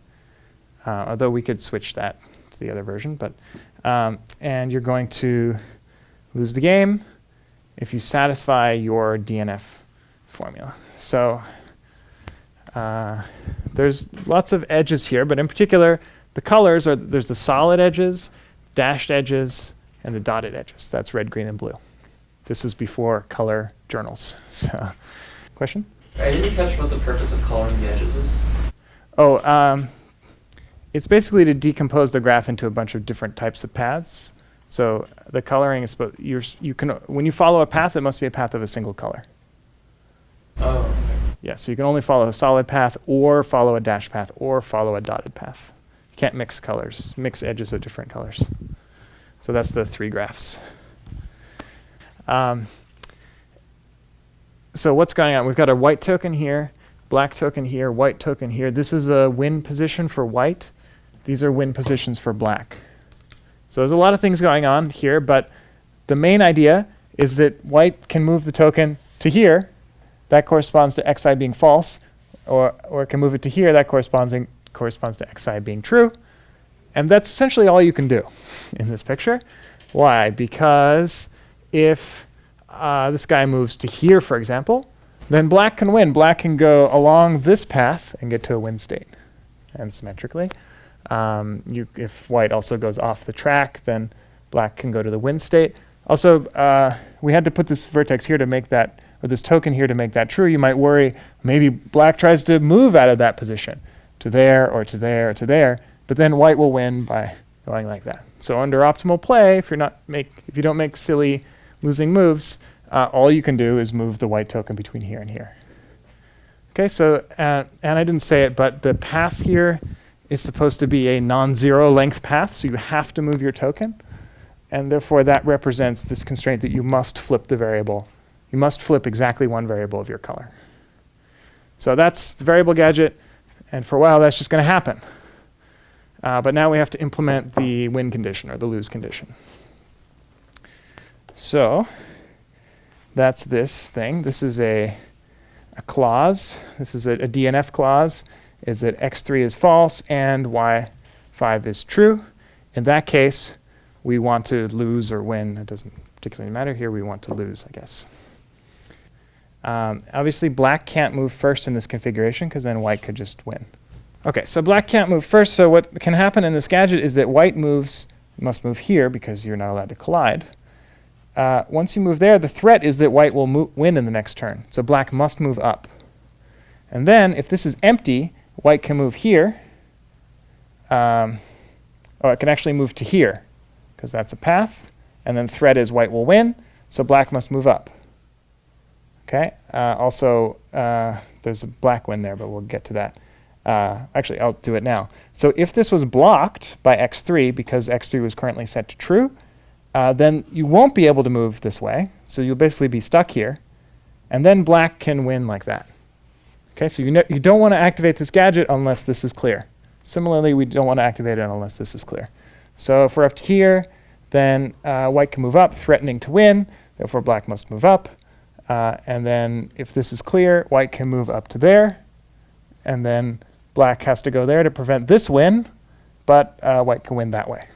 although we could switch that to the other version. But and you're going to lose the game if you satisfy your DNF formula. So there's lots of edges here, but in particular, the colors are, there's the solid edges, dashed edges, and the dotted edges. That's red, green, and blue. This was before color journals. So, question? I didn't catch what the purpose of coloring the edges is. Oh, it's basically to decompose the graph into a bunch of different types of paths. So the coloring is, you can, when you follow a path, it must be a path of a single color. Yeah, so you can only follow a solid path or follow a dashed path or follow a dotted path. You can't mix colors, mix edges of different colors. So that's the 3 graphs. So what's going on? We've got a white token here, black token here, white token here. This is a win position for white. These are win positions for black. So there's a lot of things going on here, but the main idea is that white can move the token to here. That corresponds to xi being false, or it can move it to here. That corresponds to xi being true. And that's essentially all you can do in this picture. Why? Because if this guy moves to here, for example, then black can win. Black can go along this path and get to a win state. And symmetrically, if white also goes off the track, then black can go to the win state. Also, we had to put this vertex here to make that, or this token here to make that true. You might worry maybe black tries to move out of that position to there or to there or to there, but then white will win by going like that. So under optimal play, if you don't make silly losing moves, all you can do is move the white token between here and here. Okay, so and I didn't say it, but the path here is supposed to be a non-zero length path, so you have to move your token. And therefore, that represents this constraint that you must flip the variable. You must flip exactly one variable of your color. So that's the variable gadget. And for a while, that's just going to happen. But now we have to implement the win condition or the lose condition. So that's this thing. This is a clause. This is a DNF clause. Is that x3 is false and y5 is true. In that case, we want to lose or win. It doesn't particularly matter here. We want to lose, I guess. Obviously, black can't move first in this configuration because then white could just win. OK, so black can't move first. So what can happen in this gadget is that white must move here because you're not allowed to collide. Once you move there, the threat is that white will win in the next turn. So black must move up. And then if this is empty, white can move here. It can actually move to here because that's a path. And then threat is white will win. So black must move up. Okay. Also, there's a black win there, but we'll get to that. Actually, I'll do it now. So if this was blocked by x3 because x3 was currently set to true, then you won't be able to move this way. So you'll basically be stuck here. And then black can win like that. Okay, so you don't want to activate this gadget unless this is clear. Similarly, we don't want to activate it unless this is clear. So if we're up to here, then white can move up, threatening to win. Therefore, black must move up. And then if this is clear, white can move up to there. And then black has to go there to prevent this win, but white can win that way.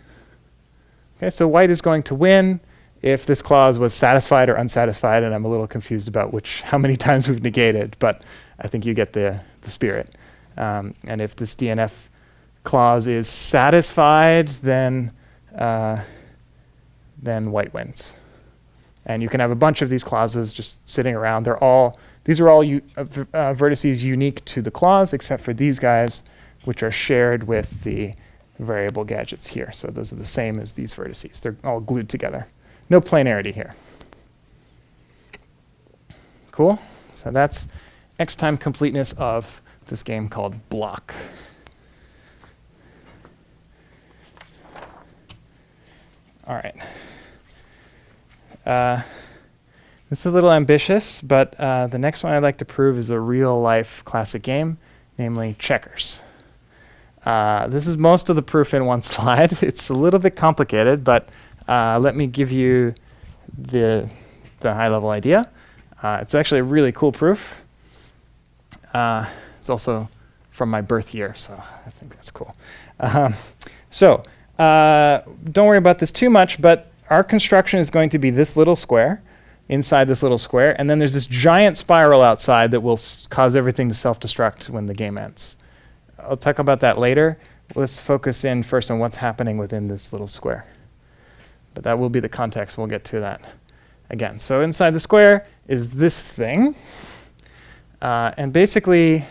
Okay, so white is going to win if this clause was satisfied or unsatisfied, and I'm a little confused about how many times we've negated, but I think you get the spirit. And if this DNF clause is satisfied, then white wins. And you can have a bunch of these clauses just sitting around. These are all vertices unique to the clause, except for these guys, which are shared with the variable gadgets here. So those are the same as these vertices. They're all glued together. No planarity here. Cool. So that's X time completeness of this game called Block. All right. This is a little ambitious, but the next one I'd like to prove is a real-life classic game, namely checkers. This is most of the proof in one slide. It's a little bit complicated, but let me give you the high-level idea. It's actually a really cool proof. It's also from my birth year, so I think that's cool. So don't worry about this too much, but our construction is going to be this little square inside this little square, and then there's this giant spiral outside that will cause everything to self-destruct when the game ends. I'll talk about that later. Let's focus in first on what's happening within this little square. But that will be the context. We'll get to that again. So inside the square is this thing. And basically,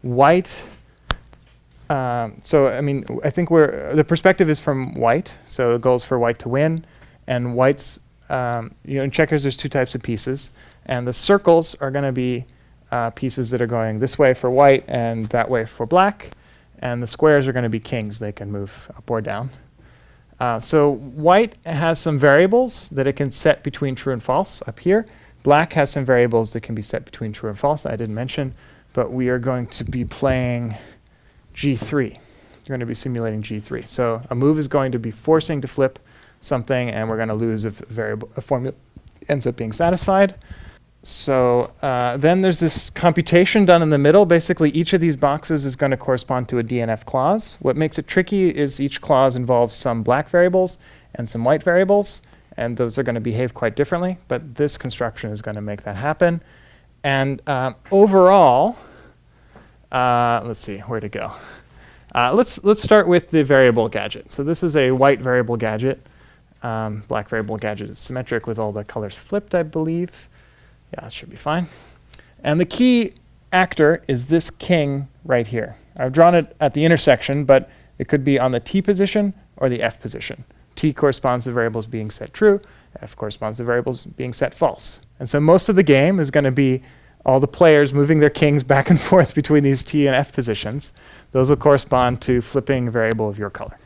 white. I think the perspective is from white. So the goal is for white to win. And white's in checkers, there's two types of pieces, and the circles are going to be pieces that are going this way for white and that way for black, and the squares are going to be kings. They can move up or down. So white has some variables that it can set between true and false up here. Black has some variables that can be set between true and false. I didn't mention, but we are going to be playing G3. You're going to be simulating G3. So a move is going to be forcing to flip something, and we're going to lose if a formula ends up being satisfied. So then there's this computation done in the middle. Basically, each of these boxes is going to correspond to a DNF clause. What makes it tricky is each clause involves some black variables and some white variables, and those are going to behave quite differently. But this construction is going to make that happen. And overall, let's see, where to go. Let's start with the variable gadget. So this is a white variable gadget. Black variable gadget is symmetric with all the colors flipped, I believe. Yeah, it should be fine. And the key actor is this king right here. I've drawn it at the intersection, but it could be on the T position or the F position. T corresponds to variables being set true. F corresponds to variables being set false. And so most of the game is going to be all the players moving their kings back and forth between these T and F positions. Those will correspond to flipping a variable of your color.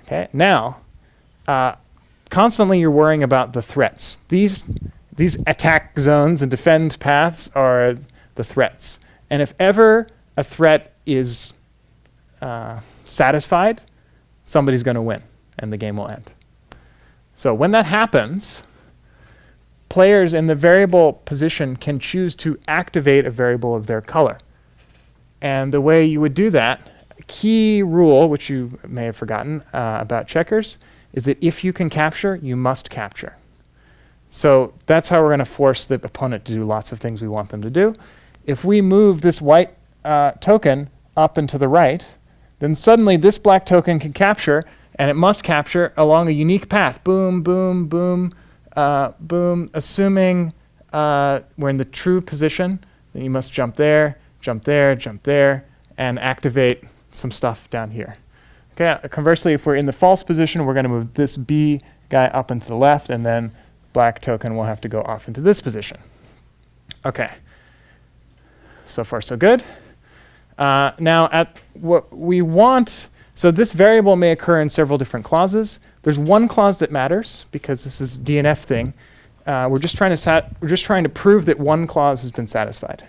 Okay, now, constantly you're worrying about the threats. These attack zones and defend paths are the threats. And if ever a threat is satisfied, somebody's going to win, and the game will end. So when that happens, players in the variable position can choose to activate a variable of their color. And the way you would do that, a key rule, which you may have forgotten about checkers, is that if you can capture, you must capture. So that's how we're going to force the opponent to do lots of things we want them to do. If we move this white token up and to the right, then suddenly this black token can capture, and it must capture along a unique path. Boom, boom, boom, boom. Assuming we're in the true position, then you must jump there, jump there, jump there, and activate some stuff down here. Okay. Conversely, if we're in the false position, we're going to move this B guy up and to the left, and then black token will have to go off into this position. Okay. So far, so good. Now, at what we want, so this variable may occur in several different clauses. There's one clause that matters because this is a DNF thing. We're just trying to prove that one clause has been satisfied.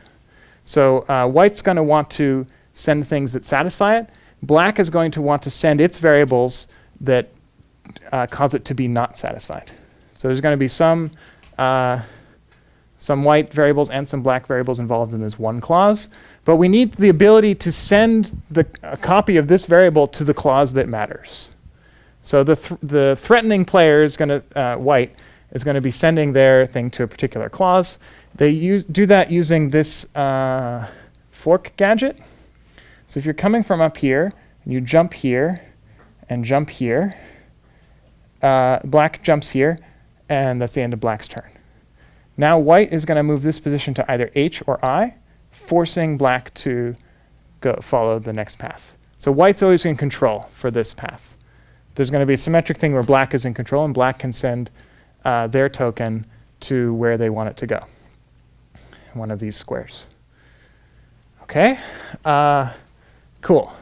So white's going to want to send things that satisfy it. Black is going to want to send its variables that cause it to be not satisfied. So there's going to be some white variables and some black variables involved in this one clause. But we need the ability to send a copy of this variable to the clause that matters. So the threatening player is going to, white, is going to be sending their thing to a particular clause. They do that using this fork gadget. So if you're coming from up here, and you jump here, and jump here, black jumps here, and that's the end of black's turn. Now white is going to move this position to either H or I, forcing black to follow the next path. So white's always in control for this path. There's going to be a symmetric thing where black is in control, and black can send their token to where they want it to go, one of these squares. Okay, cool.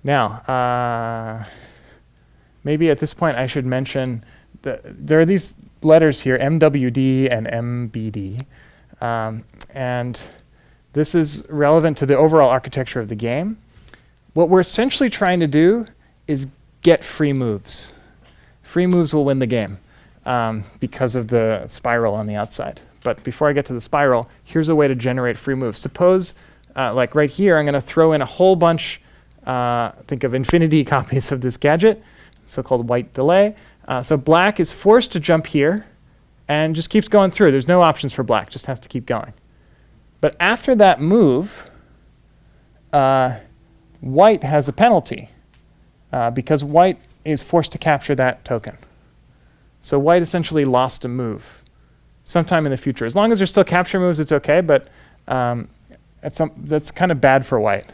Now, maybe at this point I should mention there are these letters here, MWD and MBD, and this is relevant to the overall architecture of the game. What we're essentially trying to do is get free moves. Free moves will win the game because of the spiral on the outside. But before I get to the spiral, here's a way to generate free moves. Suppose, like right here, I'm going to throw in a whole bunch, think of infinity copies of this gadget, so-called white delay. So black is forced to jump here and just keeps going through. There's no options for black, just has to keep going. But after that move, white has a penalty because white is forced to capture that token. So white essentially lost a move sometime in the future. As long as there's still capture moves, it's okay, but that's kind of bad for white.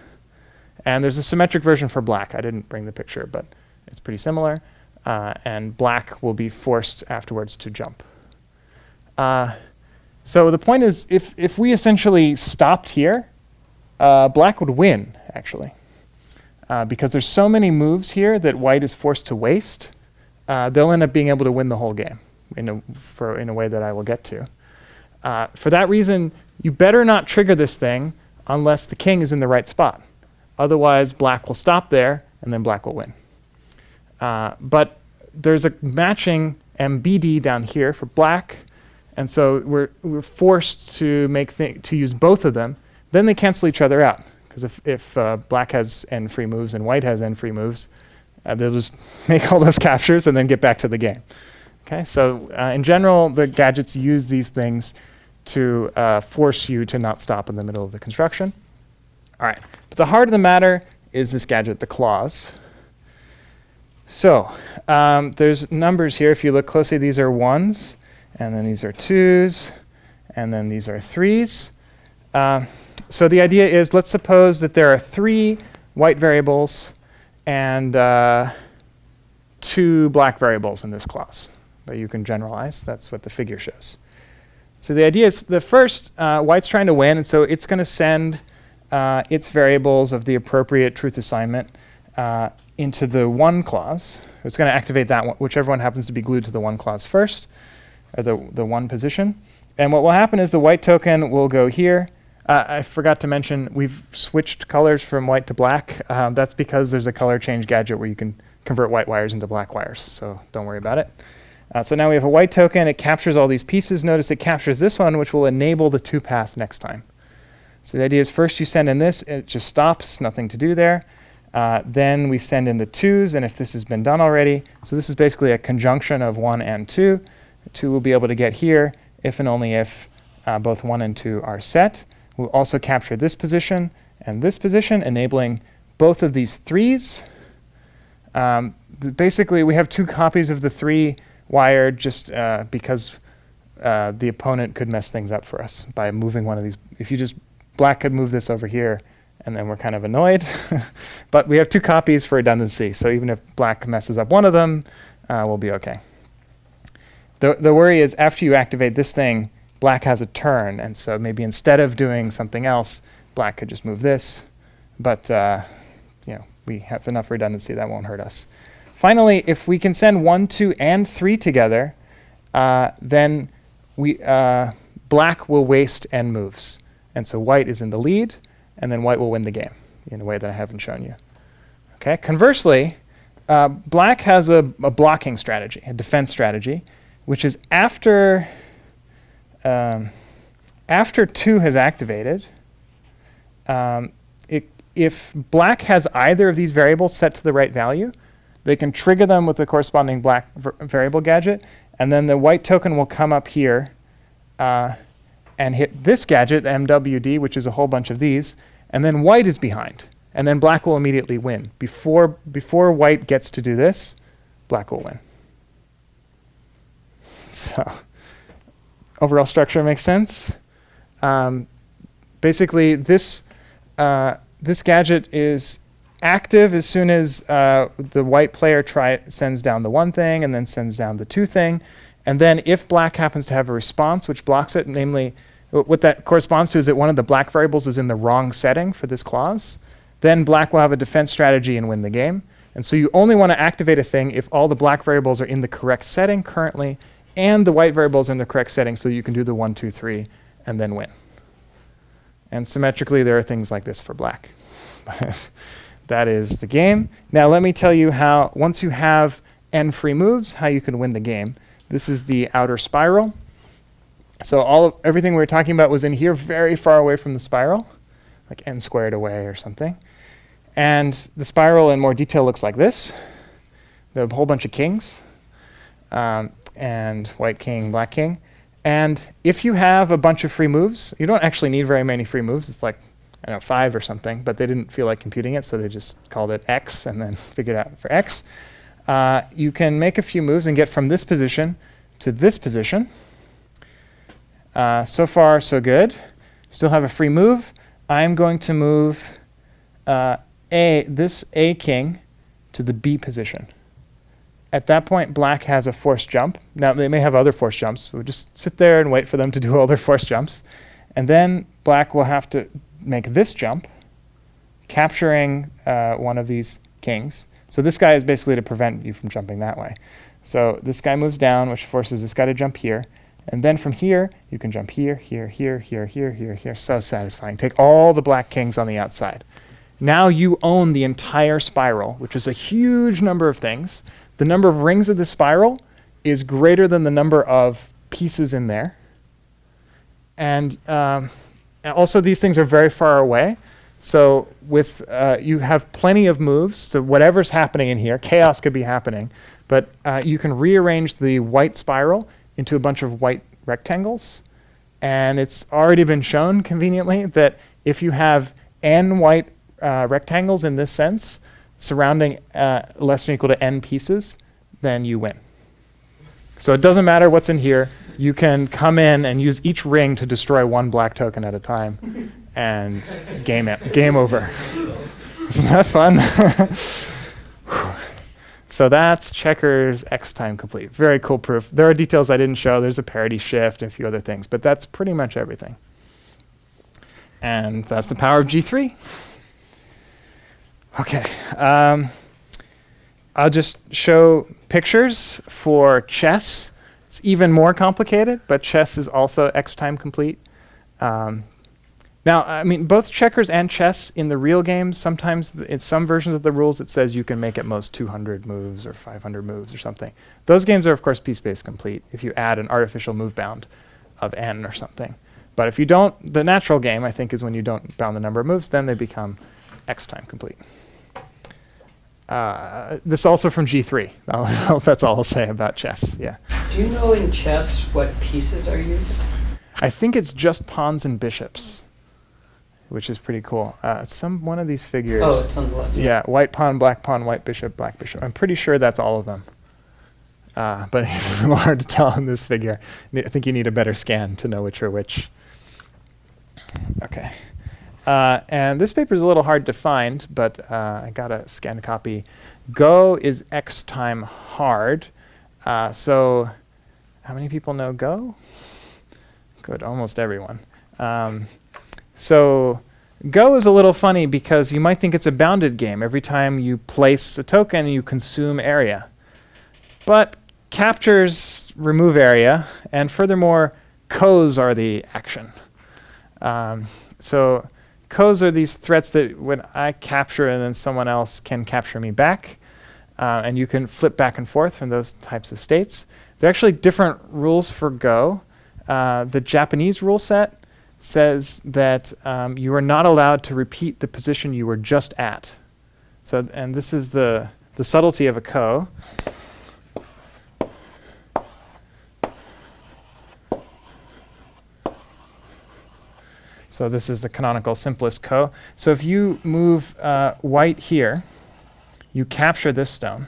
And there's a symmetric version for black. I didn't bring the picture, but it's pretty similar. and black will be forced afterwards to jump. So the point is, if we essentially stopped here, black would win, actually. Because there's so many moves here that white is forced to waste, they'll end up being able to win the whole game in a way that I will get to. For that reason, you better not trigger this thing unless the king is in the right spot. Otherwise, black will stop there, and then black will win. But there's a matching MBD down here for black, and so we're forced to use both of them. Then they cancel each other out, because if black has n free moves and white has n free moves, they'll just make all those captures and then get back to the game. Okay, so in general, the gadgets use these things to force you to not stop in the middle of the construction. All right, but the heart of the matter is this gadget, the claws. So there's numbers here. If you look closely, these are 1s, and then these are 2s, and then these are 3s. So the idea is, let's suppose that there are 3 white variables and 2 black variables in this clause. But you can generalize. That's what the figure shows. So the idea is, the first, white's trying to win, and so it's going to send its variables of the appropriate truth assignment into the 1 clause. It's going to activate that one, whichever one happens to be glued to the 1 clause first, or the 1 position. And what will happen is the white token will go here. I forgot to mention, we've switched colors from white to black. That's because there's a color change gadget where you can convert white wires into black wires, so don't worry about it. So now we have a white token. It captures all these pieces. Notice it captures this one, which will enable the 2-path next time. So the idea is, first you send in this, it just stops, nothing to do there. Then we send in the 2s, and if this has been done already, so this is basically a conjunction of 1 and 2. The 2 will be able to get here if and only if both 1 and 2 are set. We'll also capture this position and this position, enabling both of these 3s. Basically, we have 2 copies of the 3 wired just because the opponent could mess things up for us by moving one of these. If you just, black could move this over here, and then we're kind of annoyed. But we have 2 copies for redundancy, so even if black messes up one of them, we'll be okay. The worry is, after you activate this thing, black has a turn, and so maybe instead of doing something else, black could just move this. But we have enough redundancy that won't hurt us. Finally, if we can send 1, 2, and 3 together, then black will waste n moves. And so white is in the lead, and then white will win the game in a way that I haven't shown you. Okay. Conversely, black has a blocking strategy, a defense strategy, which is after 2 has activated, if black has either of these variables set to the right value, they can trigger them with the corresponding black variable gadget, and then the white token will come up here and hit this gadget, the MWD, which is a whole bunch of these, and then white is behind, and then black will immediately win. Before white gets to do this, black will win. So overall structure makes sense. Basically, this gadget is active as soon as the white player sends down the 1 thing and then sends down the 2 thing. And then if black happens to have a response which blocks it, namely what that corresponds to is that one of the black variables is in the wrong setting for this clause, then black will have a defense strategy and win the game. And so you only want to activate a thing if all the black variables are in the correct setting currently and the white variables are in the correct setting, so you can do the 1, 2, 3 and then win. And symmetrically, there are things like this for black. That is the game. Now let me tell you how, once you have n free moves, how you can win the game. This is the outer spiral. So everything we were talking about was in here, very far away from the spiral, like n squared away or something. And the spiral in more detail looks like this. There are a whole bunch of kings, and white king, black king. And if you have a bunch of free moves, you don't actually need very many free moves. It's like, I don't know, 5 or something, but they didn't feel like computing it, so they just called it X and then figured out for X. You can make a few moves and get from this position to this position. So far, so good. Still have a free move. I'm going to move this A king to the B position. at that point, black has a forced jump. Now, they may have other forced jumps. We'll just sit there and wait for them to do all their forced jumps. And then black will have to make this jump, capturing one of these kings. So this guy is basically to prevent you from jumping that way. So this guy moves down, which forces this guy to jump here. And then from here, you can jump here, here, here, here, here, here, here. So satisfying. Take all the black kings on the outside. Now you own the entire spiral, which is a huge number of things. The number of rings of the spiral is greater than the number of pieces in there. And also these things are very far away. So with you have plenty of moves. So whatever's happening in here, chaos could be happening. But you can rearrange the white spiral into a bunch of white rectangles. And it's already been shown conveniently that if you have n white rectangles in this sense, surrounding less than or equal to n pieces, then you win. So it doesn't matter what's in here. You can come in and use each ring to destroy one black token at a time, and game over. Isn't that fun? So that's checkers X time complete. Very cool proof. There are details I didn't show. There's a parity shift and a few other things, but that's pretty much everything. And that's the power of G3. Okay. I'll just show pictures for chess. It's even more complicated, but chess is also X time complete. Now, I mean, both checkers and chess in the real games, sometimes in some versions of the rules it says you can make at most 200 moves or 500 moves or something. Those games are, of course, piece-based complete if you add an artificial move bound of n or something. But if you don't, the natural game, I think, is when you don't bound the number of moves, then they become X time complete. This also from G3. That's all I'll say about chess. Yeah. Do you know in chess what pieces are used? I think it's just pawns and bishops, which is pretty cool. One of these figures. Oh, it's on the left. Yeah, white pawn, white bishop, black bishop. I'm pretty sure that's all of them. But it's a little hard to tell in this figure. I think you need a better scan to know which are which. Okay. And this paper is a little hard to find, but I got a scanned copy. Go is X time hard. So how many people know Go? Good, almost everyone. So Go is a little funny because you might think it's a bounded game. Every time you place a token, you consume area. But captures remove area, and furthermore, Kos are the action. So Kos are these threats that when I capture and then someone else can capture me back, and you can flip back and forth from those types of states. There are actually different rules for Go. The Japanese rule set says that you are not allowed to repeat the position you were just at. So, and this is the subtlety of a Ko. So this is the canonical simplest Ko. So if you move white here, you capture this stone.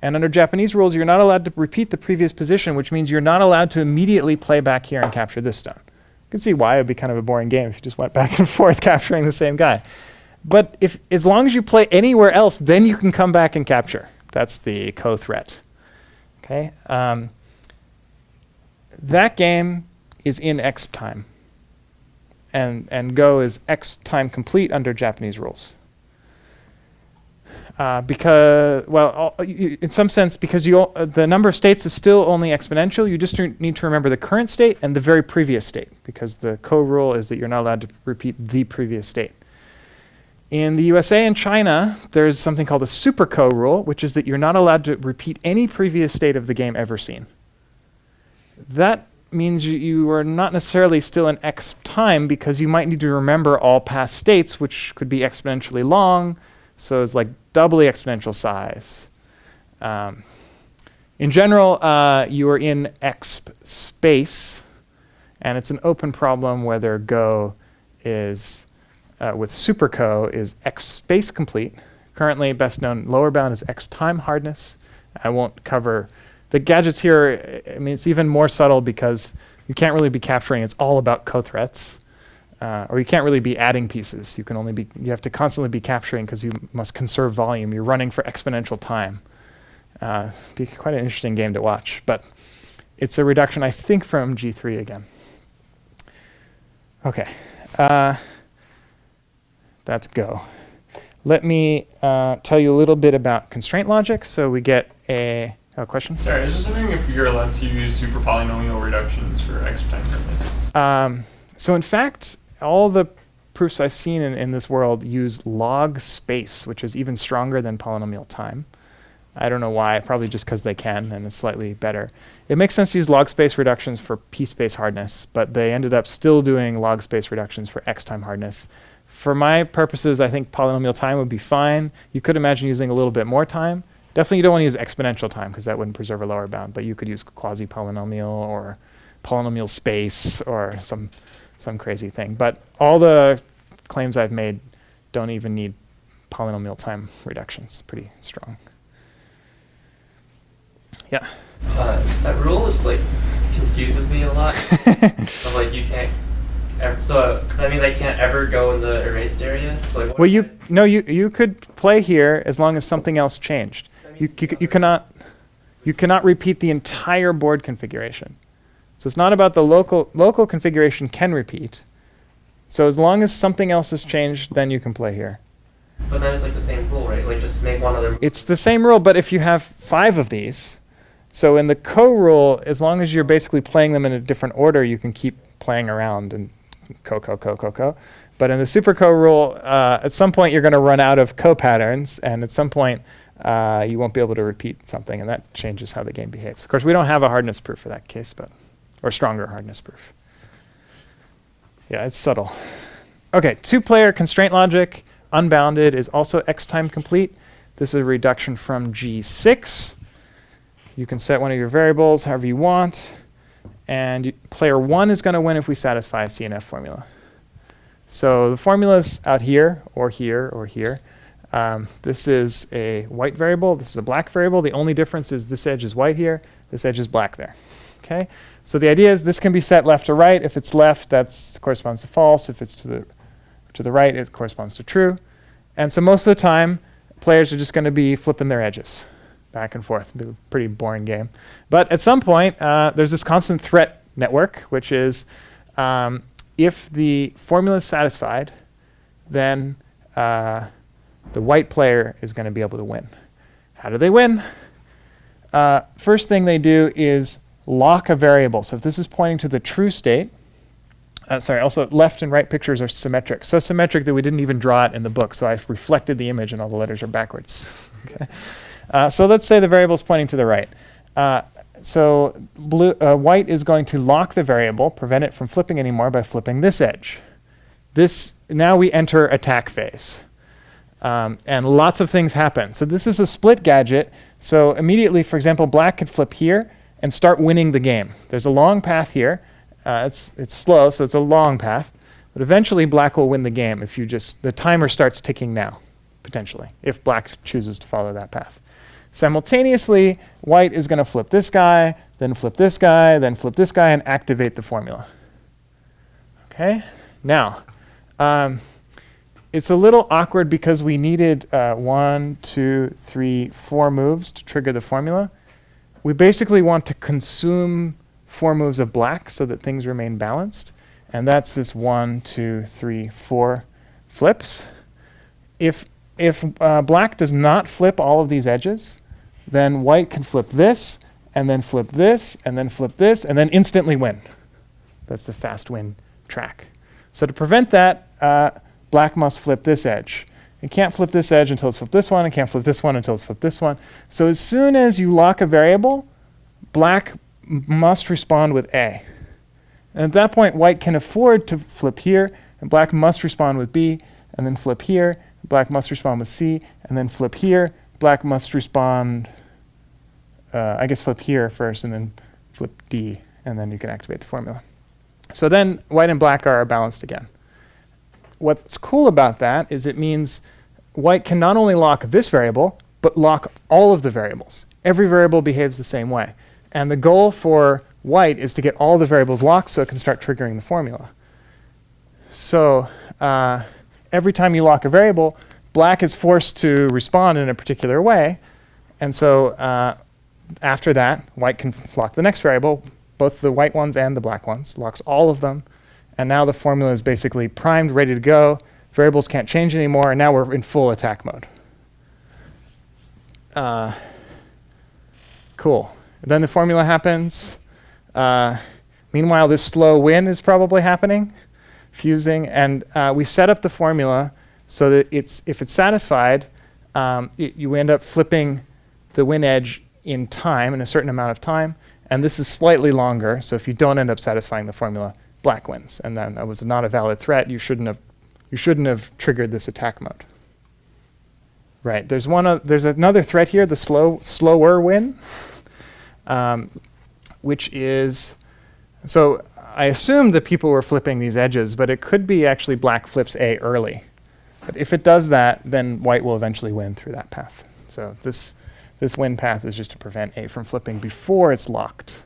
And under Japanese rules, you're not allowed to repeat the previous position, which means you're not allowed to immediately play back here and capture this stone. You can see why it would be kind of a boring game if you just went back and forth capturing the same guy. But as long as you play anywhere else, then you can come back and capture. That's the Ko threat. Okay. That game is in X time. And Go is X time complete under Japanese rules. Because, well, in some sense, because the number of states is still only exponential, you just need to remember the current state and the very previous state, because the Ko rule is that you're not allowed to repeat the previous state. In the USA and China, there's something called a Super Ko rule, which is that you're not allowed to repeat any previous state of the game ever seen. That means you are not necessarily still in X time, because you might need to remember all past states, which could be exponentially long, so it's like doubly exponential size. In general, you are in exp space, and it's an open problem whether Go is, with Super Ko, is X space complete. Currently, best known lower bound is X time hardness. I won't cover the gadgets here. I mean, it's even more subtle because you can't really be capturing. It's all about Ko threats. Or you can't really be adding pieces. You have to constantly be capturing because you must conserve volume. You're running for exponential time. Be quite an interesting game to watch, but it's a reduction, I think, from G3 again. Okay, that's Go. Let me tell you a little bit about constraint logic. So we get a question. Sorry, I was just wondering if you're allowed to use super polynomial reductions for X time hardness. So in fact, all the proofs I've seen in this world use log space, which is even stronger than polynomial time. I don't know why, probably just because they can and it's slightly better. It makes sense to use log space reductions for p-space hardness, but they ended up still doing log space reductions for x-time hardness. For my purposes, I think polynomial time would be fine. You could imagine using a little bit more time. Definitely you don't want to use exponential time because that wouldn't preserve a lower bound, but you could use quasi-polynomial or polynomial space or some crazy thing. But all the claims I've made don't even need polynomial time reductions. Pretty strong. Yeah. That rule just like confuses me a lot. Of like you can't. So that means I can't ever go in the erased area. So like. Well, you could play here as long as something else changed. You cannot repeat the entire board configuration. So it's not about the local configuration can repeat. So as long as something else has changed, then you can play here. But then it's like the same rule, right? Like just make one other. It's the same rule, but if you have 5 of these, so in the co-rule, as long as you're basically playing them in a different order, you can keep playing around and co. But in the super co-rule, at some point you're going to run out of co-patterns, and at some point you won't be able to repeat something, and that changes how the game behaves. Of course, we don't have a hardness proof for that case, or stronger hardness proof. Yeah, it's subtle. Okay, 2-player constraint logic, unbounded, is also x-time complete. This is a reduction from G6. You can set one of your variables however you want, and player 1 is going to win if we satisfy a CNF formula. So the formula's out here, or here, or here. This is a white variable. This is a black variable. The only difference is this edge is white here. This edge is black there. Okay. So the idea is this can be set left to right. If it's left, that corresponds to false. If it's to the right, it corresponds to true. And so most of the time, players are just going to be flipping their edges back and forth. It'll be a pretty boring game. But at some point, there's this constant threat network, which is if the formula is satisfied, then the white player is going to be able to win. How do they win? First thing they do is lock a variable. So if this is pointing to the true state, also left and right pictures are symmetric. So symmetric that we didn't even draw it in the book. So I've reflected the image and all the letters are backwards. Okay. So let's say the variable is pointing to the right. So white is going to lock the variable, prevent it from flipping anymore by flipping this edge. Now we enter attack phase. And lots of things happen. So this is a split gadget. So immediately, for example, black could flip here and start winning the game. There's a long path here. It's slow, so it's a long path. But eventually, black will win the game if the timer starts ticking now, potentially, if black chooses to follow that path. Simultaneously, white is going to flip this guy, then flip this guy, then flip this guy, and activate the formula. Okay? Now, it's a little awkward because we needed 1, 2, 3, 4 moves to trigger the formula. We basically want to consume 4 moves of black so that things remain balanced. And that's this 1, 2, 3, 4 flips. If black does not flip all of these edges, then white can flip this, and then flip this, and then flip this, and then instantly win. That's the fast win track. So to prevent that, black must flip this edge. It can't flip this edge until it's flipped this one. It can't flip this one until it's flipped this one. So as soon as you lock a variable, black must respond with A. And at that point, white can afford to flip here, and black must respond with B, and then flip here. Black must respond with C, and then flip here. Black must respond, flip here first, and then flip D, and then you can activate the formula. So then white and black are balanced again. What's cool about that is it means white can not only lock this variable, but lock all of the variables. Every variable behaves the same way. And the goal for white is to get all the variables locked so it can start triggering the formula. So every time you lock a variable, black is forced to respond in a particular way. And so after that, white can lock the next variable, both the white ones and the black ones, locks all of them. And now the formula is basically primed, ready to go. Variables can't change anymore, and now we're in full attack mode. Cool. Then the formula happens. Meanwhile, this slow win is probably happening, fusing, and we set up the formula so that if it's satisfied, you end up flipping the win edge in time, in a certain amount of time, and this is slightly longer, so if you don't end up satisfying the formula, black wins, and then that was not a valid threat. You shouldn't have triggered this attack mode. Right, there's another threat here, the slower win, which is, so I assumed that people were flipping these edges, but it could be actually black flips A early. But if it does that, then white will eventually win through that path. So this win path is just to prevent A from flipping before it's locked.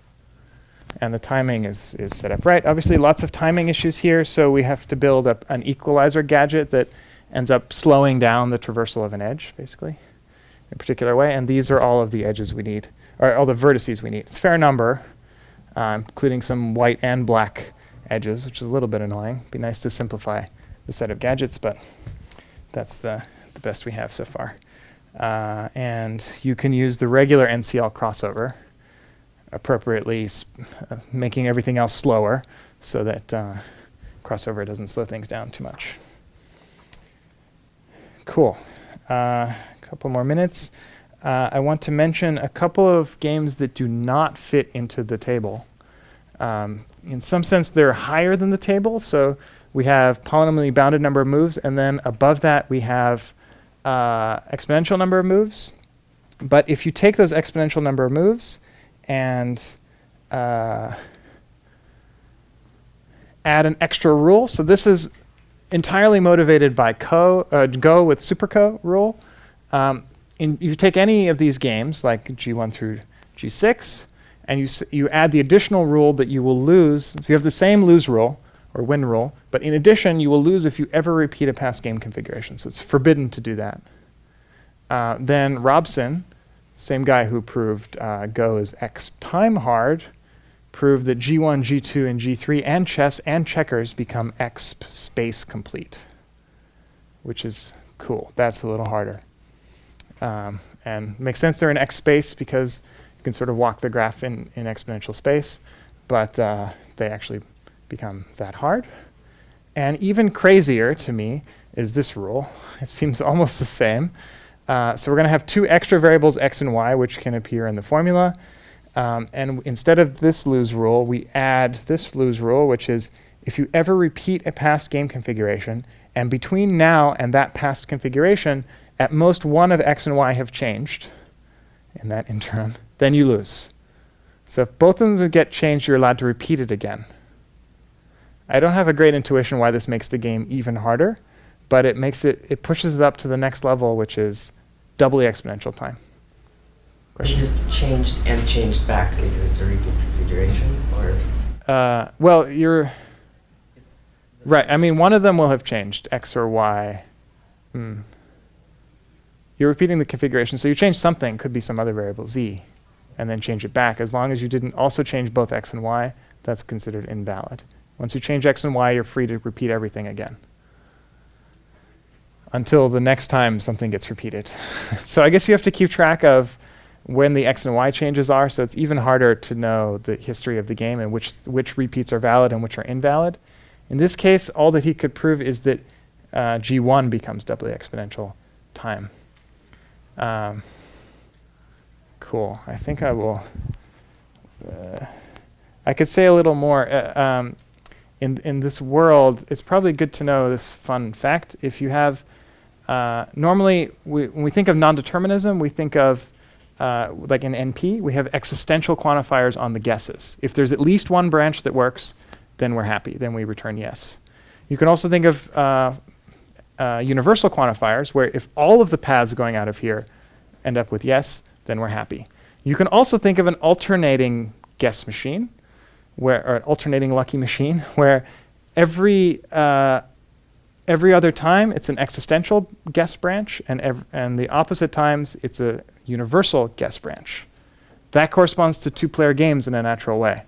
And the timing is set up right. Obviously, lots of timing issues here, so we have to build up an equalizer gadget that ends up slowing down the traversal of an edge, basically, in a particular way. And these are all of the edges we need, or all the vertices we need. It's a fair number, including some white and black edges, which is a little bit annoying. It'd be nice to simplify the set of gadgets, but that's the best we have so far. And you can use the regular NCL crossover, appropriately making everything else slower so that crossover doesn't slow things down too much. Cool. A couple more minutes. I want to mention a couple of games that do not fit into the table. In some sense, they're higher than the table. So we have polynomially bounded number of moves, and then above that we have exponential number of moves. But if you take those exponential number of moves and add an extra rule, so this is entirely motivated by Go with SuperCo rule. You take any of these games, like G1 through G6, and you add the additional rule that you will lose. So you have the same lose rule, or win rule, but in addition, you will lose if you ever repeat a past game configuration. So it's forbidden to do that. Then Robson, same guy who proved Go is X time hard, proved that G1, G2, and G3 and chess and checkers become X space complete, which is cool. That's a little harder. And makes sense they're in X space because you can sort of walk the graph in exponential space, but they actually become that hard. And even crazier to me is this rule. It seems almost the same. So we're going to have two extra variables, x and y, which can appear in the formula. And instead of this lose rule, we add this lose rule, which is if you ever repeat a past game configuration, and between now and that past configuration, at most one of x and y have changed in that interim, then you lose. So if both of them get changed, you're allowed to repeat it again. I don't have a great intuition why this makes the game even harder, but it pushes it up to the next level, which is doubly exponential time. This is changed and changed back because it's a repeat configuration, or? Well, you're right. I mean, one of them will have changed, x or y. You're repeating the configuration, so you change something, could be some other variable, z, and then change it back. As long as you didn't also change both x and y, that's considered invalid. Once you change x and y, you're free to repeat everything again until the next time something gets repeated. So I guess you have to keep track of when the x and y changes are, so it's even harder to know the history of the game and which repeats are valid and which are invalid. In this case, all that he could prove is that G1 becomes doubly exponential time. Cool. I think I will. I could say a little more. In this world, it's probably good to know this fun fact. If you have, normally when we think of non-determinism, we think of like in NP, we have existential quantifiers on the guesses. If there's at least one branch that works, then we're happy. Then we return yes. You can also think of universal quantifiers, where if all of the paths going out of here end up with yes, then we're happy. You can also think of an alternating guess machine, or an alternating lucky machine, where every other time it's an existential guess branch, and the opposite times it's a universal guess branch. That corresponds to two-player games in a natural way.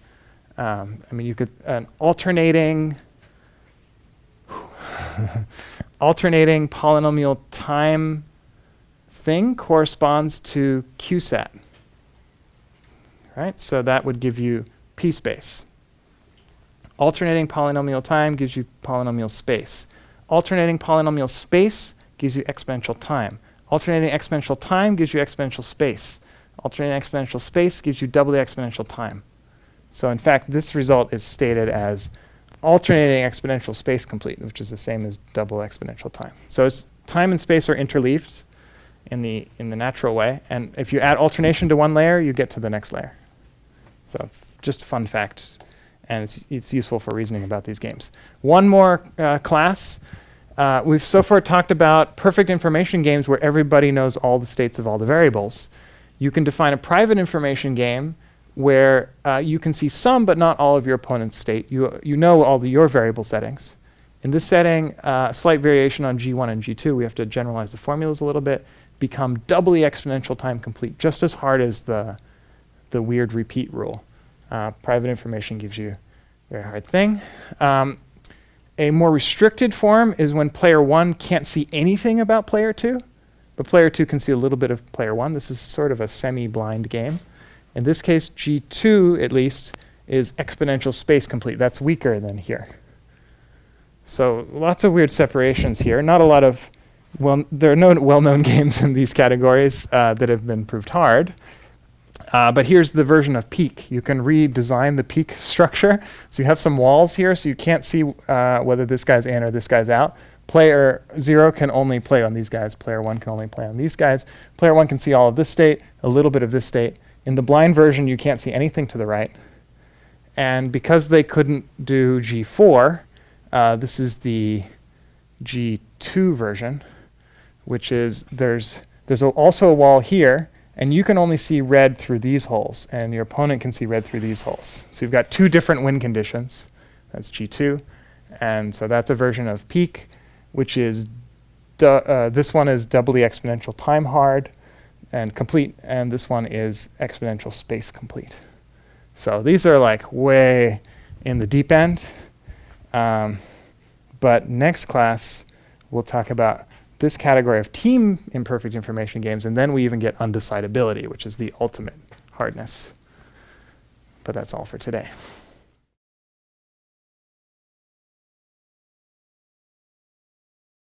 I mean, you could an alternating polynomial time thing corresponds to QSAT. Right? So that would give you P space. Alternating polynomial time gives you polynomial space. Alternating polynomial space gives you exponential time. Alternating exponential time gives you exponential space. Alternating exponential space gives you doubly exponential time. So in fact, this result is stated as alternating exponential space complete, which is the same as double exponential time. So time and space are interleaved in the natural way, and if you add alternation to one layer, you get to the next layer. So just fun fact, and it's useful for reasoning about these games. One more class. We've so far talked about perfect information games where everybody knows all the states of all the variables. You can define a private information game where you can see some but not all of your opponent's state. You know all your variable settings. In this setting, a slight variation on G1 and G2, we have to generalize the formulas a little bit, become doubly exponential time complete, just as hard as the weird repeat rule. Private information gives you a very hard thing. A more restricted form is when player 1 can't see anything about player 2, but player 2 can see a little bit of player 1. This is sort of a semi-blind game. In this case, G2, at least, is exponential space complete. That's weaker than here. So lots of weird separations here. Not a lot of, there are no well-known games in these categories that have been proved hard. But here's the version of peak. You can redesign the peak structure. So you have some walls here, so you can't see whether this guy's in or this guy's out. Player 0 can only play on these guys. Player 1 can only play on these guys. Player 1 can see all of this state, a little bit of this state. In the blind version, you can't see anything to the right. And because they couldn't do G4, this is the G2 version, which is there's also a wall here, and you can only see red through these holes, and your opponent can see red through these holes. So you've got two different win conditions. That's G2. And so that's a version of peak, which is, this one is doubly exponential time hard and complete, and this one is exponential space complete. So these are like way in the deep end. But next class, we'll talk about this category of team imperfect information games, and then we even get undecidability, which is the ultimate hardness. But that's all for today.